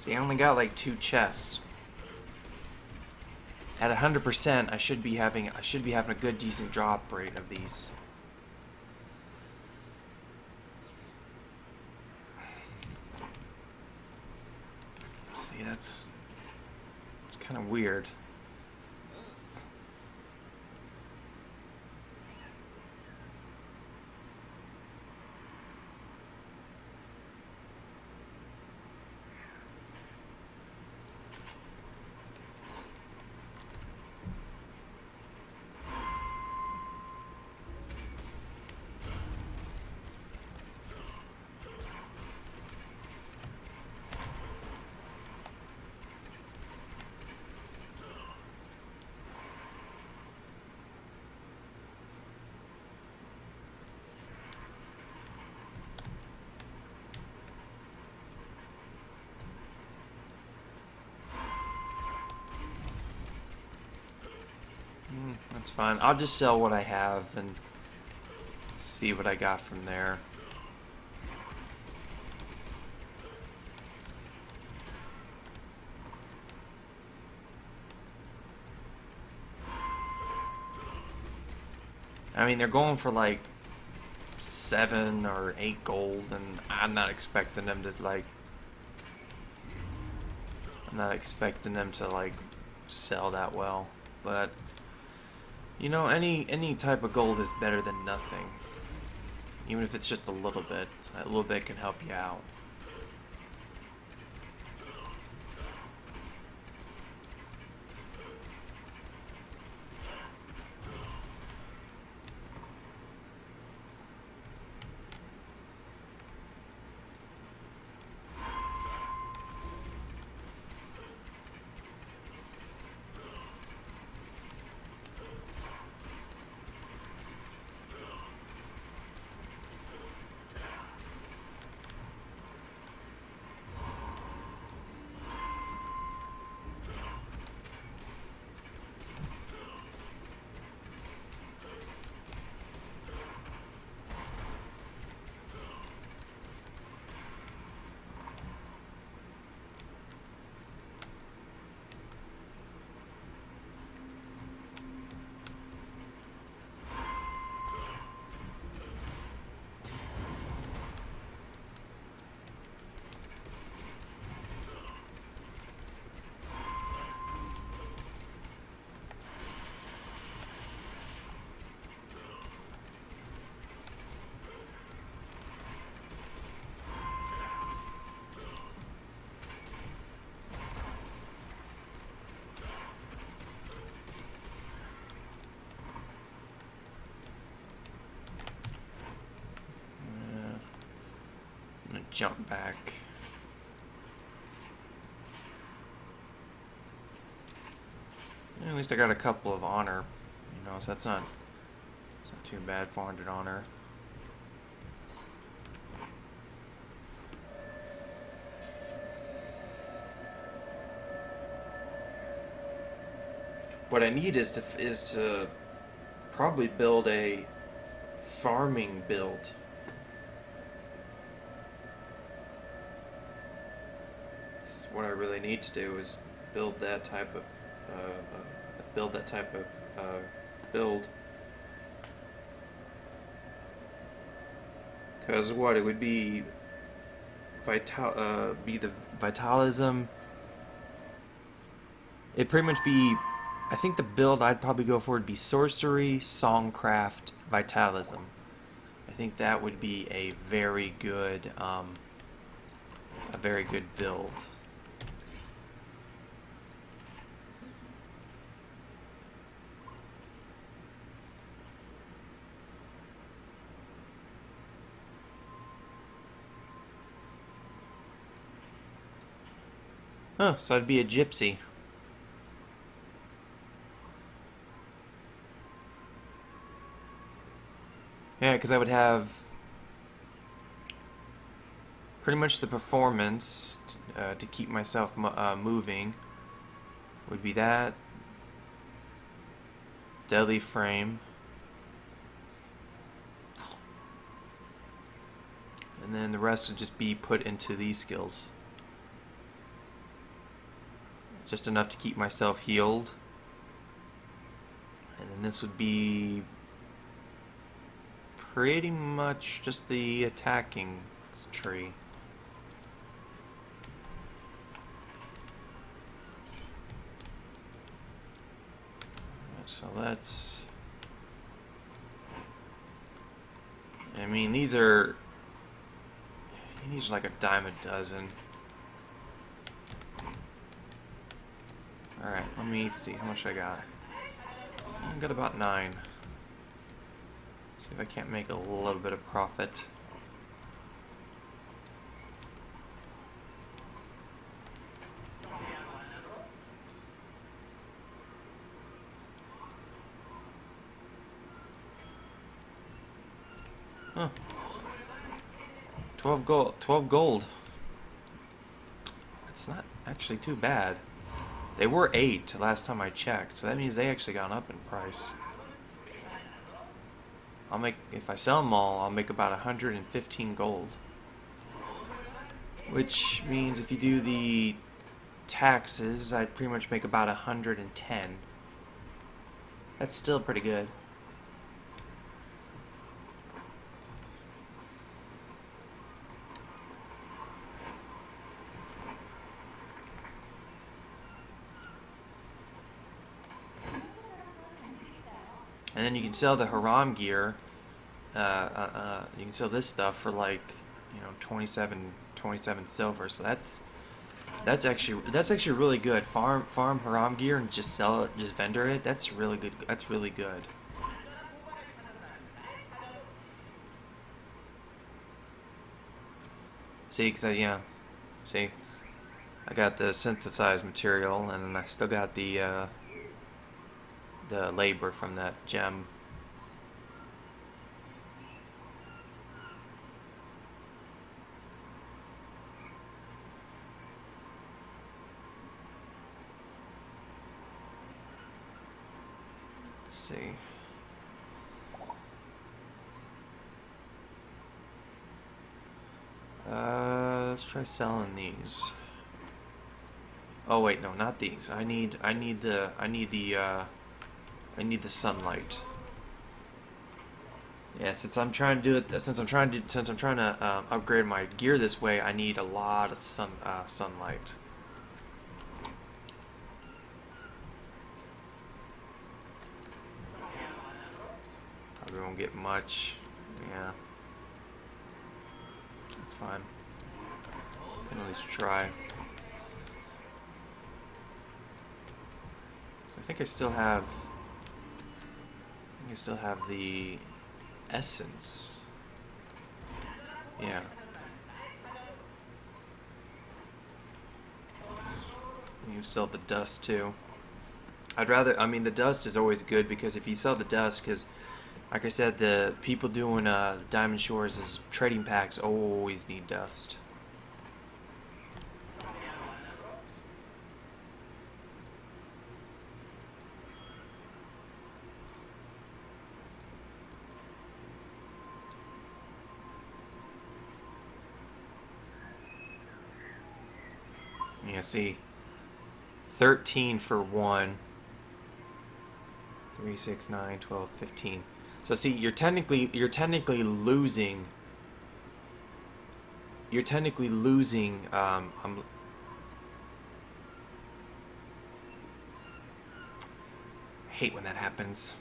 See, I only got like 2 chests. At 100%, I should be having a good, decent drop rate of these. See, it's kind of weird. That's fine. I'll just sell what I have and see what I got from there. I mean, they're going for like 7 or 8 gold, and I'm not expecting them to like sell that well, but you know, any type of gold is better than nothing. Even if it's just a little bit. A little bit can help you out. Jump back. At least I got a couple of honor, you know, so it's not too bad. 400 honor. What I need is to probably build a farming build. What I really need to do is build that type of build. Because what it would be, be the vitalism. It'd pretty much be. I think the build I'd probably go for would be sorcery, songcraft, vitalism. I think that would be a very good build. Oh, so I'd be a gypsy. Yeah, because I would have pretty much the performance to keep myself moving. Would be that. Deadly frame. And then the rest would just be put into these skills. just enough to keep myself healed. And then this would be pretty much just the attacking tree. So let's... I mean, these are like a dime a dozen. Alright, let me see how much I got. I got about 9. See if I can't make a little bit of profit. Huh. 12 gold. 12 gold. It's not actually too bad. They were 8 last time I checked, so that means they actually gone up in price. I'll make, if I sell them all, I'll make about 115 gold. Which means if you do the taxes, I'd pretty much make about 110. That's still pretty good. And then you can sell the Haram gear. You can sell this stuff for like, 27 silver. So that's actually really good. Farm Haram gear and just sell it, just vendor it. That's really good. That's really good. See, see, I got the synthesized material, and then I still got the labor from that gem. Let's see. Let's try selling these. Oh wait, no, not these. I need the sunlight. Yeah, since I'm trying to upgrade my gear this way, I need a lot of sunlight. Probably won't get much. Yeah, that's fine. Can at least try. So I think I still have the essence. Yeah. You still have the dust too. I'd rather, I mean, the dust is always good because if you sell the dust, because like I said, the people doing Diamond Shores' trading packs always need dust. Yeah, see, 13 for 1, 3, 6, 9, 12, 15. So see, you're technically losing. You're technically losing. Hate when that happens.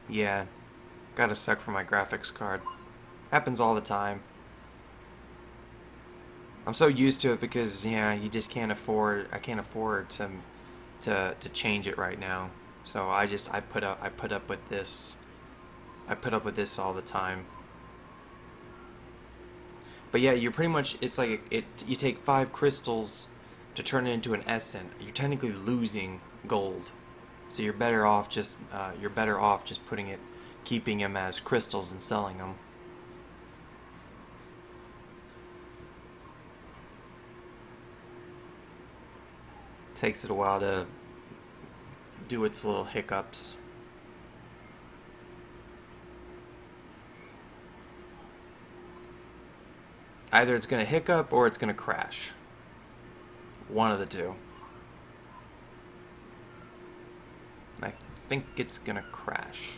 Yeah, gotta suck for my graphics card. Happens all the time. I'm so used to it because yeah, you just can't afford. I can't afford to change it right now. So I put up with this. I put up with this all the time. But yeah, you're pretty much. It's like you take 5 crystals to turn it into an essence. You're technically losing gold. So you're better off just keeping them as crystals and selling them. Takes it a while to do its little hiccups. Either it's going to hiccup or it's going to crash. One of the two. And I think it's going to crash.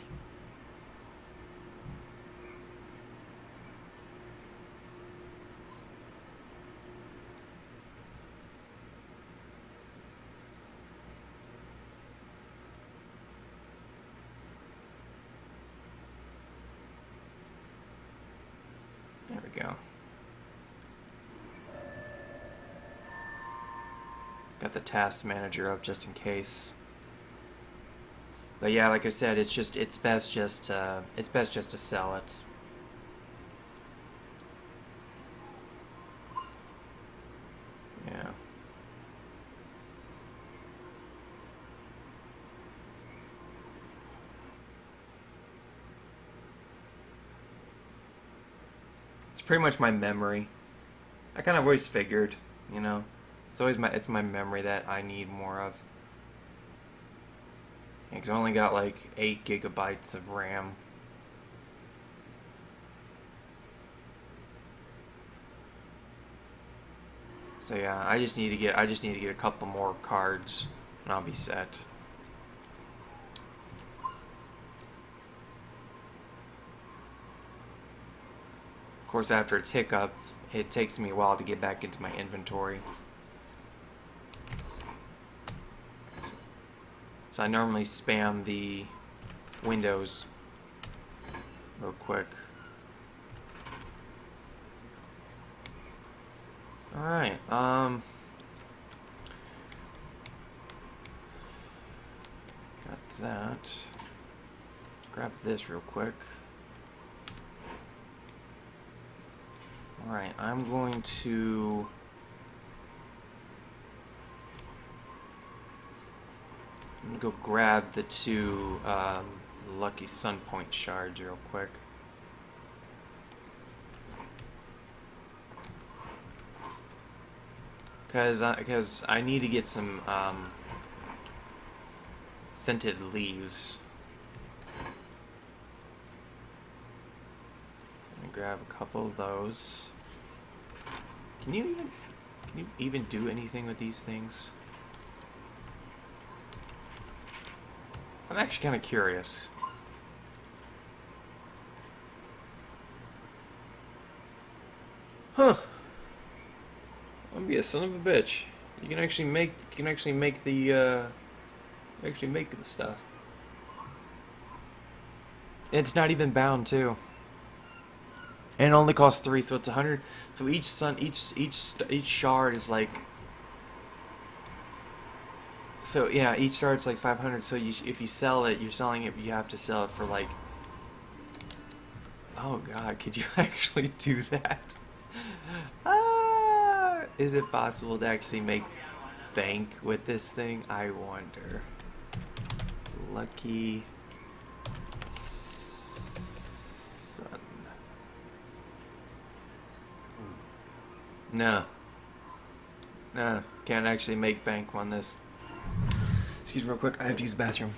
There we go. Got the task manager up just in case. But yeah, like I said, it's best just to sell it. Yeah. It's pretty much my memory. I kind of always figured, you know. It's my memory that I need more of. Because I only got like 8 gigabytes of RAM. So yeah, I just need to get a couple more cards and I'll be set. Of course, after its hiccup, it takes me a while to get back into my inventory. So I normally spam the windows real quick. Alright, got that. Grab this real quick. Alright, I'm going to go grab the 2 Lucky Sun Point shards real quick. Because I need to get some scented leaves. Let me grab a couple of those. Can you even do anything with these things? I'm actually kind of curious. Huh. I'm be a son of a bitch. You can actually make the stuff. And it's not even bound too. And it only costs 3, so it's 100. So each shard is like. So yeah, each shard's like 500. So if you sell it, you're selling it. You have to sell it for like. Oh God, could you actually do that? Is it possible to actually make bank with this thing? I wonder. Lucky Sun. No. No, can't actually make bank on this. Excuse me real quick, I have to use the bathroom.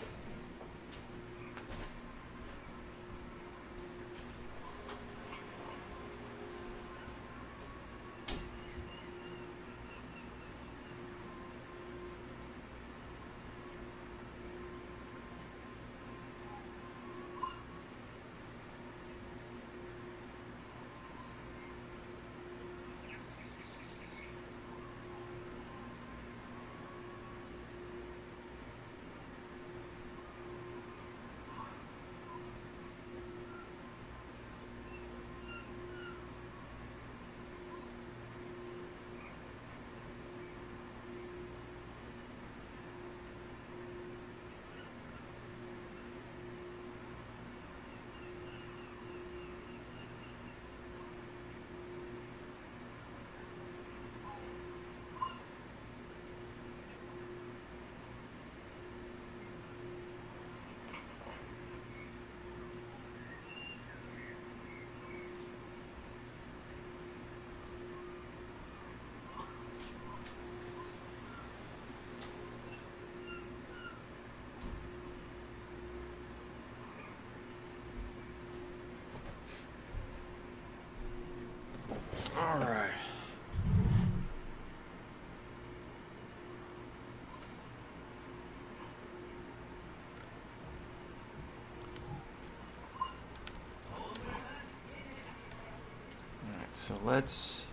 So let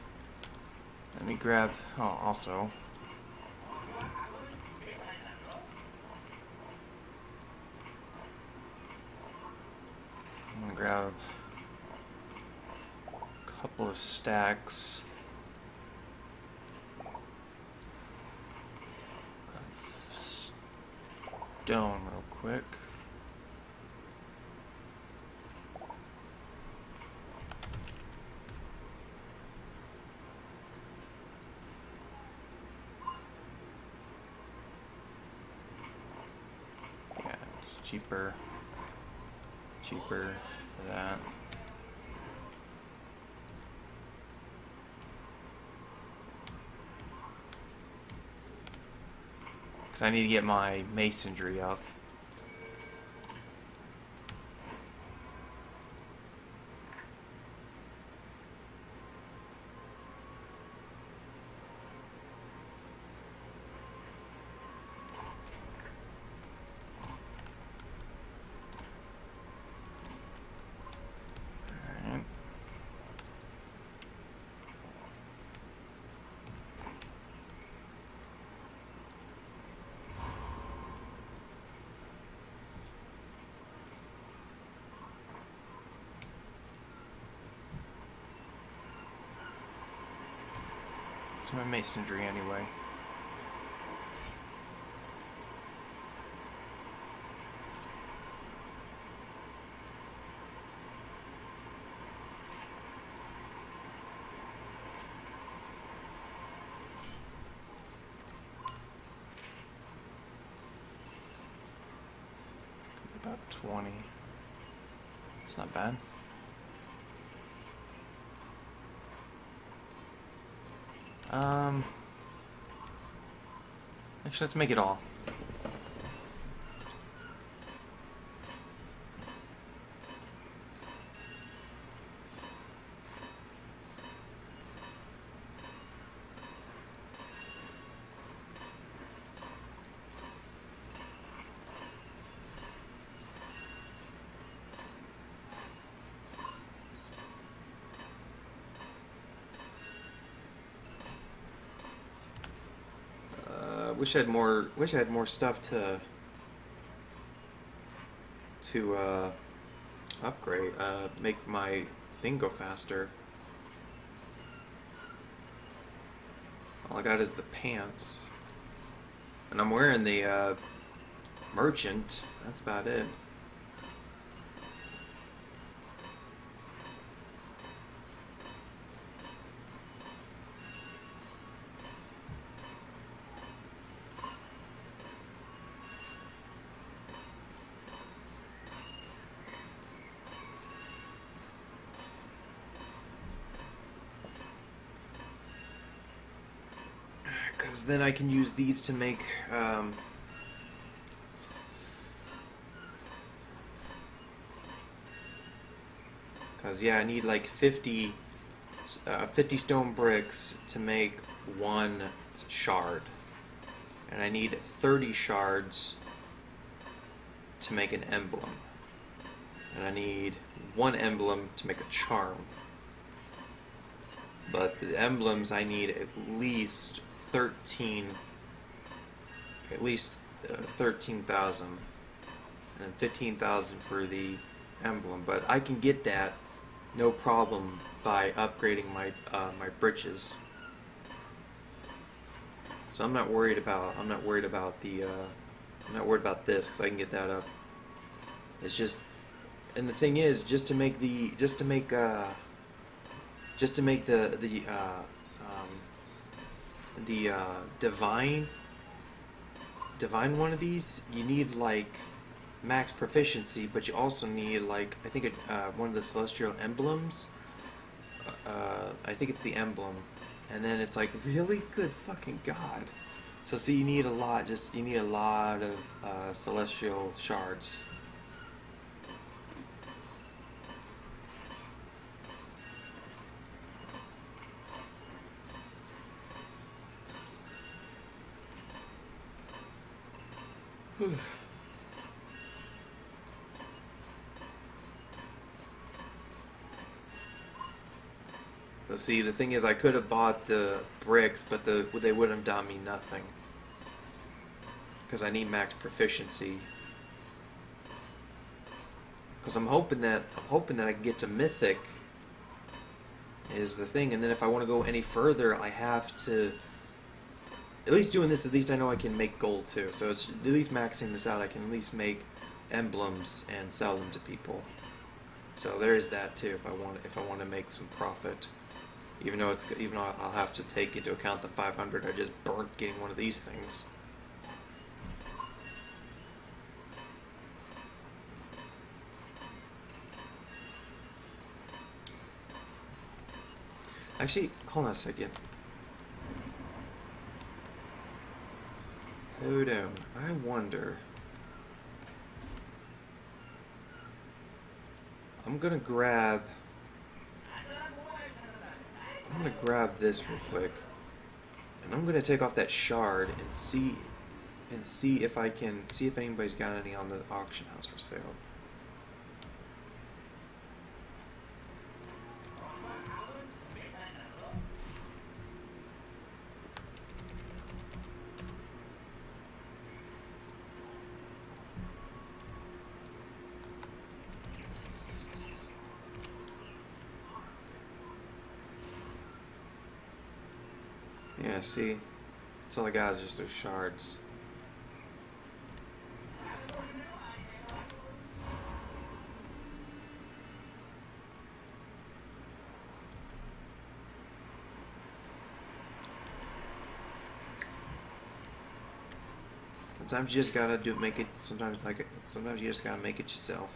me grab, oh, also, I'm gonna grab a couple of stacks of stone real quick. Yeah, it's cheaper for that. Because I need to get my masonry up. Alright. It's my masonry anyway. About 20. It's not bad. Actually, let's make it all. Wish I had more. Wish I had more stuff to upgrade. Make my thing go faster. All I got is the pants, and I'm wearing the merchant. That's about it. Because then I can use these to make because yeah, I need like 50 stone bricks to make one shard, and I need 30 shards to make an emblem, and I need one emblem to make a charm. But the emblems I need at least 13,000, and 15,000 for the emblem. But I can get that no problem by upgrading my my breeches. So I'm not worried about the I'm not worried about this because I can get that up. It's just, and the thing is, just to make the divine one of these, you need like max proficiency, but you also need like, I think one of the celestial emblems. I think it's the emblem, and then it's like really good fucking god. So see, you need a lot. You need a lot of celestial shards. So see, the thing is, I could have bought the bricks, but they would have done me nothing. Because I need max proficiency. Because I'm hoping that I can get to Mythic is the thing, and then if I want to go any further, I have to. At least doing this, at least I know I can make gold too. So it's at least maxing this out. I can at least make emblems and sell them to people. So there is that too. If I want to make some profit, even though I'll have to take into account the 500 I just burnt getting one of these things. Actually, hold on a second. Hold on. I wonder. I'm gonna grab this real quick, and I'm gonna take off that shard and see if I can see if anybody's got any on the auction house for sale. Yeah, see? That's all I got is just those shards. Sometimes you just gotta make it. Sometimes you just gotta make it yourself.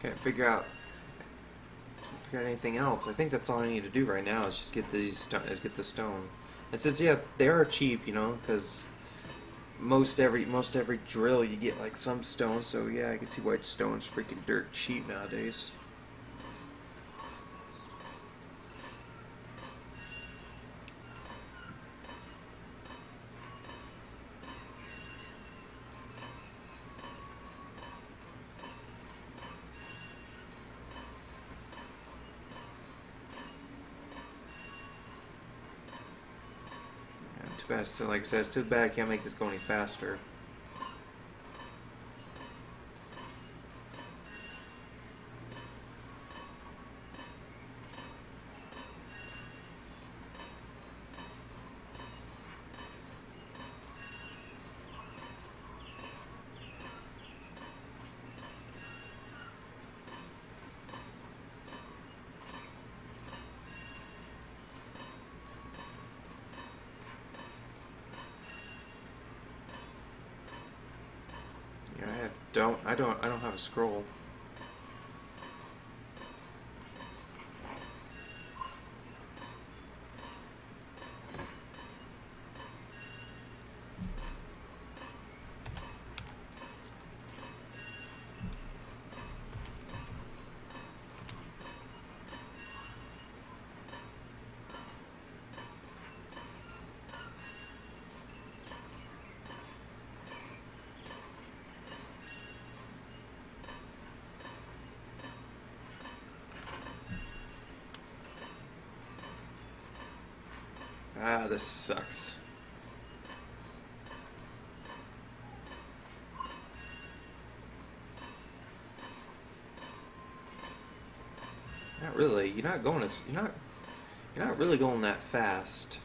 Can't figure out anything else. I think that's all I need to do right now is just get the stone. And since they are cheap, because most every drill you get like some stone. So yeah, I can see why stone's freaking dirt cheap nowadays. So like I said, it's too bad I can't make this go any faster. I don't have a scroll. Ah, this sucks. really. You're not going as you're not really going that fast.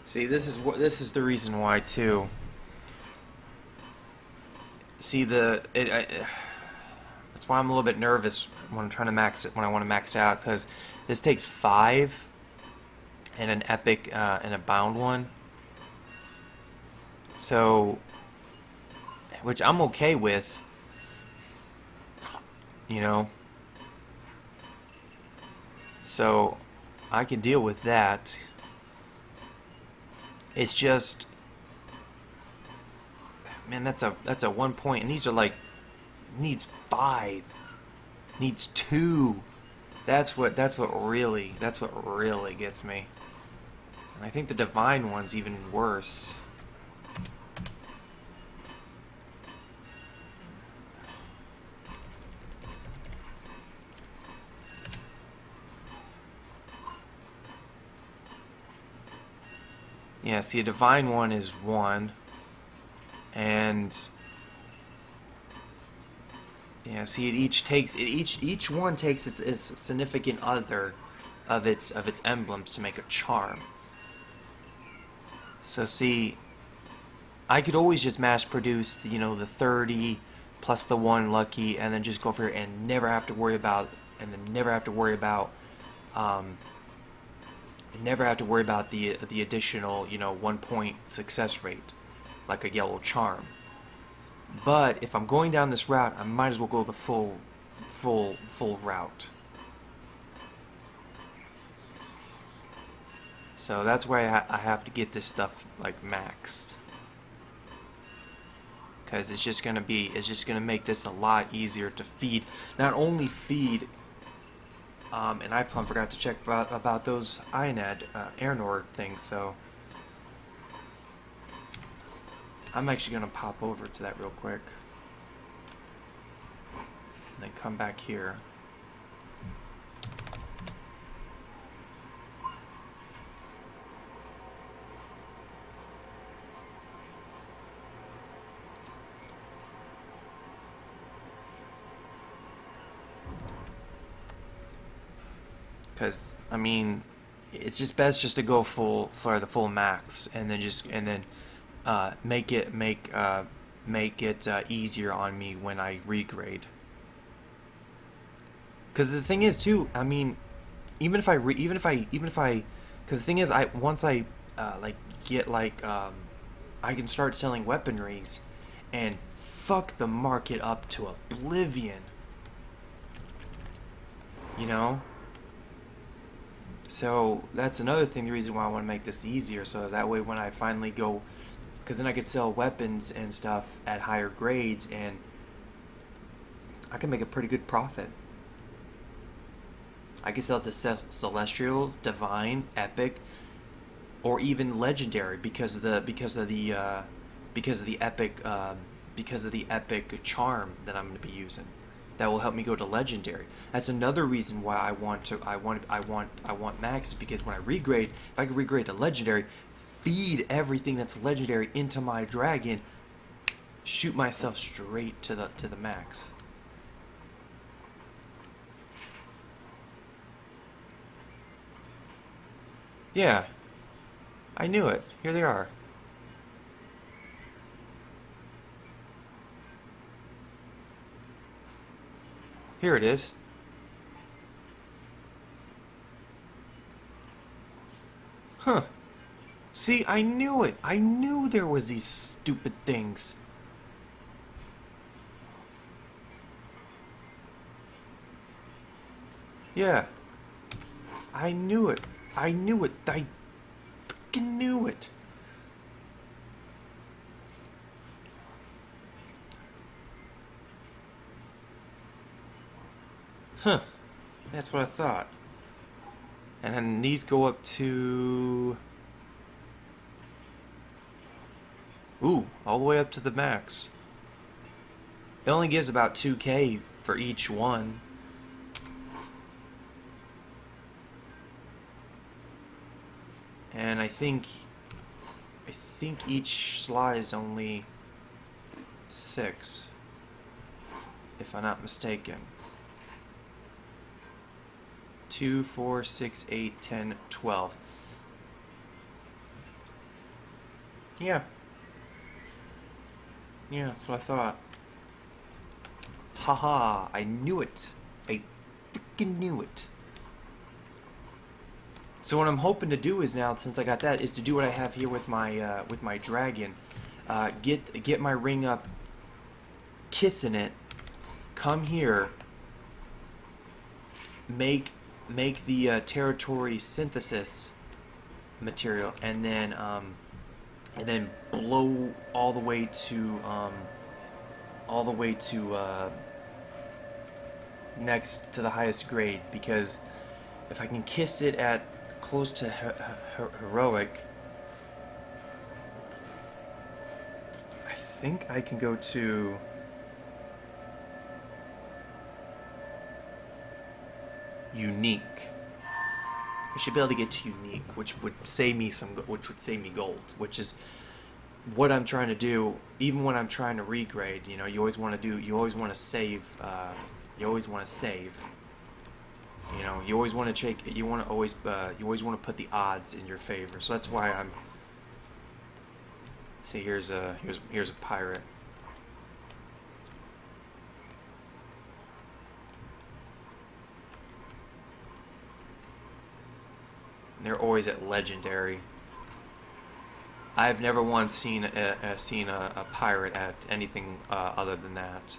See, this is the reason why too. See that's why I'm a little bit nervous when I'm trying to max it when I want to max it out, because this takes 5 and an epic and a bound one. So, which I'm okay with, you know. So I can deal with that. It's just, man, that's a 1 point, and these are like needs 5, needs 2. That's what really gets me. And I think the divine one's even worse. Yeah, see, a divine one is 1, and yeah, see, each one takes its significant other of its emblems to make a charm. So see, I could always just mass produce the 30 plus the 1 lucky, and then just go for it and never have to worry about the additional 1 point success rate, like a yellow charm. But if I'm going down this route, I might as well go the full route. So that's why I have to get this stuff like maxed, because it's just gonna make this a lot easier to feed. Not only feed, and I forgot to check about those INAD Airnord things, so I'm actually going to pop over to that real quick and then come back here. Because, I mean, it's just best just to go for the full max, and then make it easier on me when I regrade. Because the thing is too, I mean, because the thing is, once I get I can start selling weaponries and fuck the market up to oblivion. So that's another thing, the reason why I want to make this easier, so that way when I finally go, because then I could sell weapons and stuff at higher grades, and I can make a pretty good profit. I can sell it to celestial, divine, epic, or even legendary because of the epic charm that I'm going to be using. That will help me go to legendary. That's another reason why I want max, is because when I regrade, if I can regrade to legendary, feed everything that's legendary into my dragon, shoot myself straight to the max. Yeah, I knew it. Here they are. Here it is. Huh. See, I knew it. I knew there was these stupid things. Yeah. I knew it. I knew it. I fucking knew it. Huh. That's what I thought. And then these go up to... Ooh, all the way up to the max. It only gives about 2k for each one. And I think each slot is only 6, if I'm not mistaken. 2, 4, 6, 8, 10, 12. Yeah. Yeah, that's what I thought. Haha, I knew it. I freaking knew it. So what I'm hoping to do is now, since I got that, is to do what I have here with my dragon. Get my ring up, kissing it, come here, make the territory synthesis material, and then blow all the way to next to the highest grade, because if I can kiss it at close to heroic, I think I can go to unique. I should be able to get to unique, which would save me gold, which is what I'm trying to do. Even when I'm trying to regrade, you know, you always want to save. You know, you always want to check. You always want to put the odds in your favor. So that's why I'm. See, here's a pirate. And they're always at legendary. I've never once seen a pirate at anything other than that.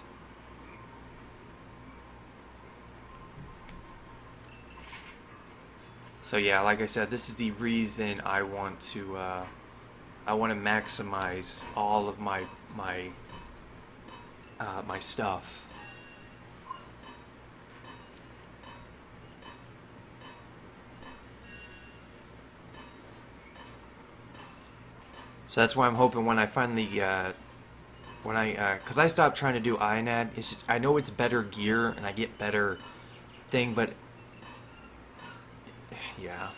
So yeah, like I said, this is the reason I want to maximize all of my stuff. So that's why I'm hoping when I finally because I stopped trying to do INAD. It's just, I know it's better gear and I get better thing, but yeah.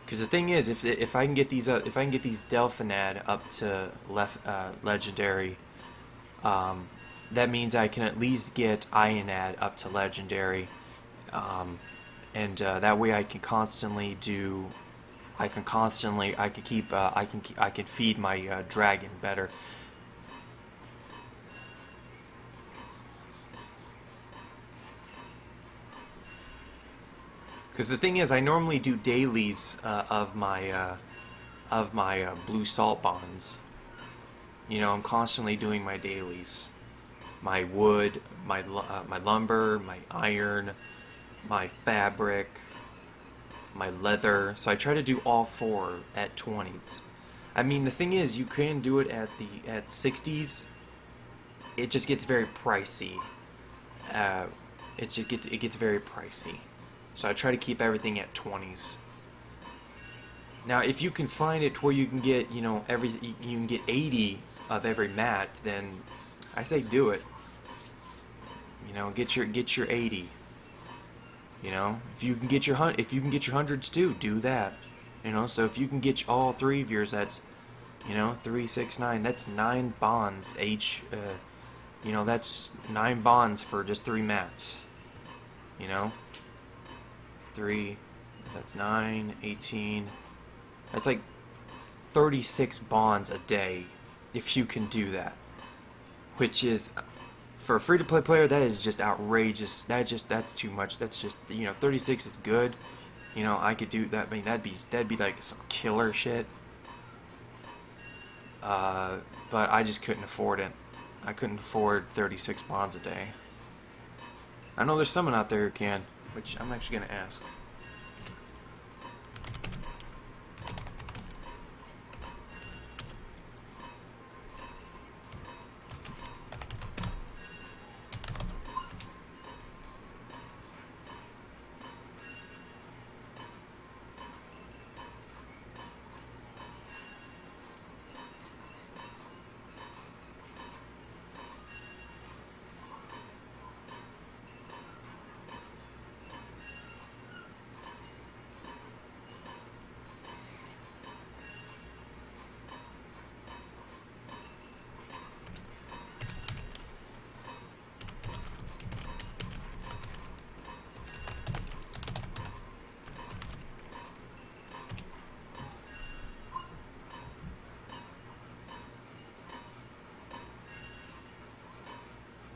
Because the thing is, if I can get these Delphinad up to legendary, that means I can at least get INAD up to legendary, and that way I can constantly do. I can feed my dragon better. Because the thing is, I normally do dailies of my blue salt bonds. You know, I'm constantly doing my dailies. My wood, my lumber, my iron, my fabric, my leather. So I try to do all 4 at 20s. I mean, the thing is, you can do it at 60s. It just gets very pricey. It gets very pricey. So I try to keep everything at 20s. Now, if you can find it to where you can get, you know, you can get 80 of every mat, then I say do it. You know, get your 80. You know, if you can get your hundreds too, do that. You know, so if you can get all 3 of yours, that's, you know, 3, 6, 9. That's 9 bonds each. You know, that's 9 bonds for just 3 mats. You know. 3, that's 9, 18, that's like 36 bonds a day, if you can do that. Which is, for a free-to-play player, that is just outrageous. That's too much. That's just, you know, 36 is good. You know, I could do that. I mean, that'd be like some killer shit. But I just couldn't afford it. I couldn't afford 36 bonds a day. I know there's someone out there who can, which I'm actually gonna ask.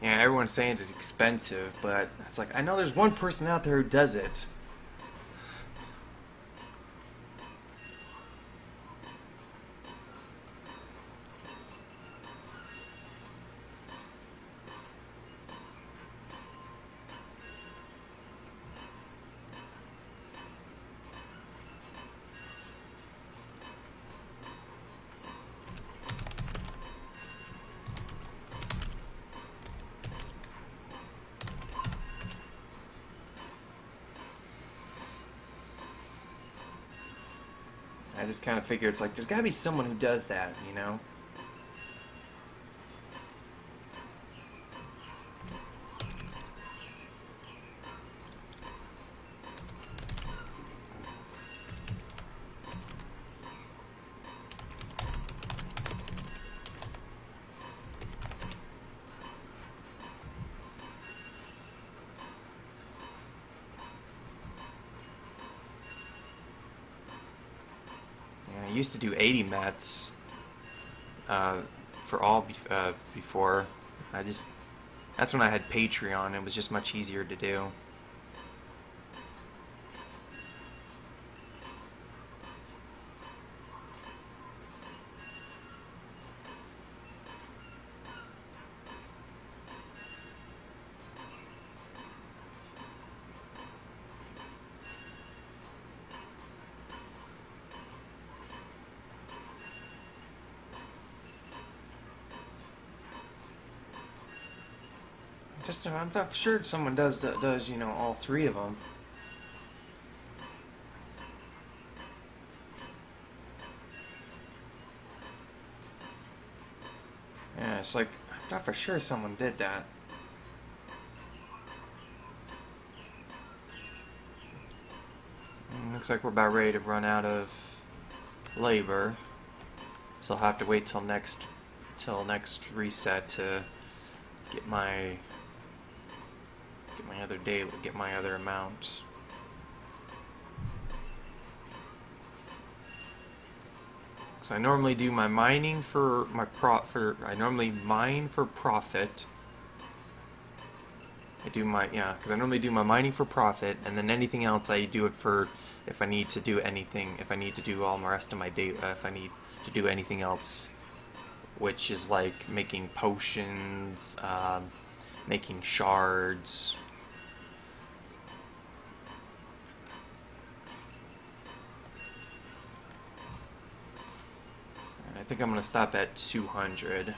Yeah, everyone's saying it's expensive, but it's like, I know there's one person out there who does it. I just kind of figure it's like, there's gotta be someone who does that, you know? I used to do 80 mats for all before. That's when I had Patreon. It was just much easier to do. I'm not sure someone does you know, all three of them. Yeah, it's like, I thought for sure someone did that. Looks like we're about ready to run out of labor, so I'll have to wait till next reset to get my other day, get my other amount. So I normally do my mining for my I normally mine for profit. Because I normally do my mining for profit, and then anything else I do it for if I need to do anything, if I need to do all the rest of my day, if I need to do anything else, which is like making potions, making shards. And I think I'm going to stop at 200. I'm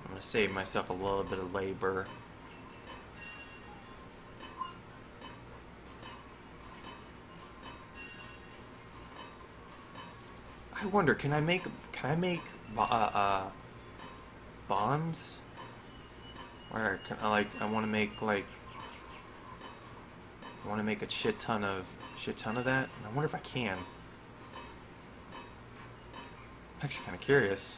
going to save myself a little bit of labor. I wonder, can I make bonds? Where can I want to make a shit ton of that. And I wonder if I can. I'm actually kind of curious.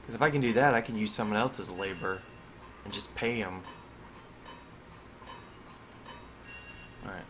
Because if I can do that, I can use someone else's labor and just pay them. Alright.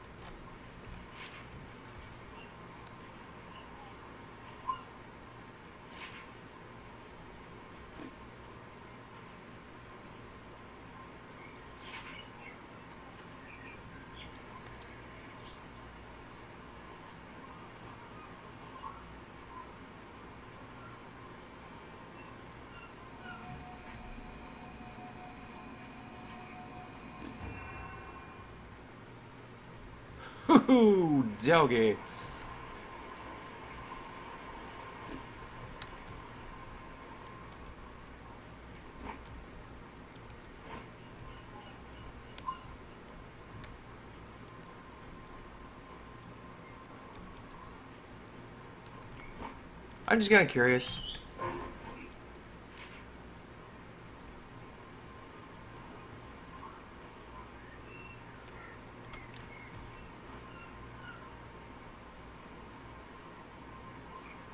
Hoo-hoo, doggy. I'm just kind of curious.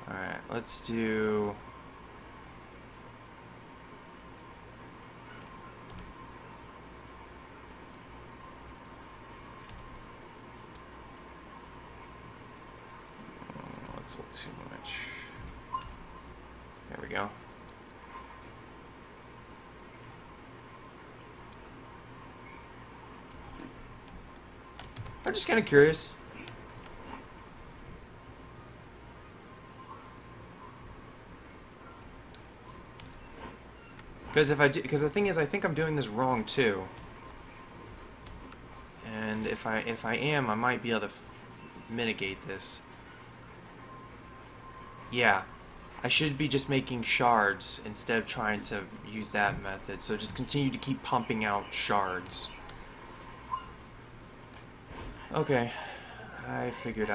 Alright, let's do... That's a little too much. There we go. I'm just kind of curious. Because if I do, because the thing is, I think I'm doing this wrong too. And if I am, I might be able to mitigate this. Yeah, I should be just making shards instead of trying to use that method. So just continue to keep pumping out shards. Okay, I figured out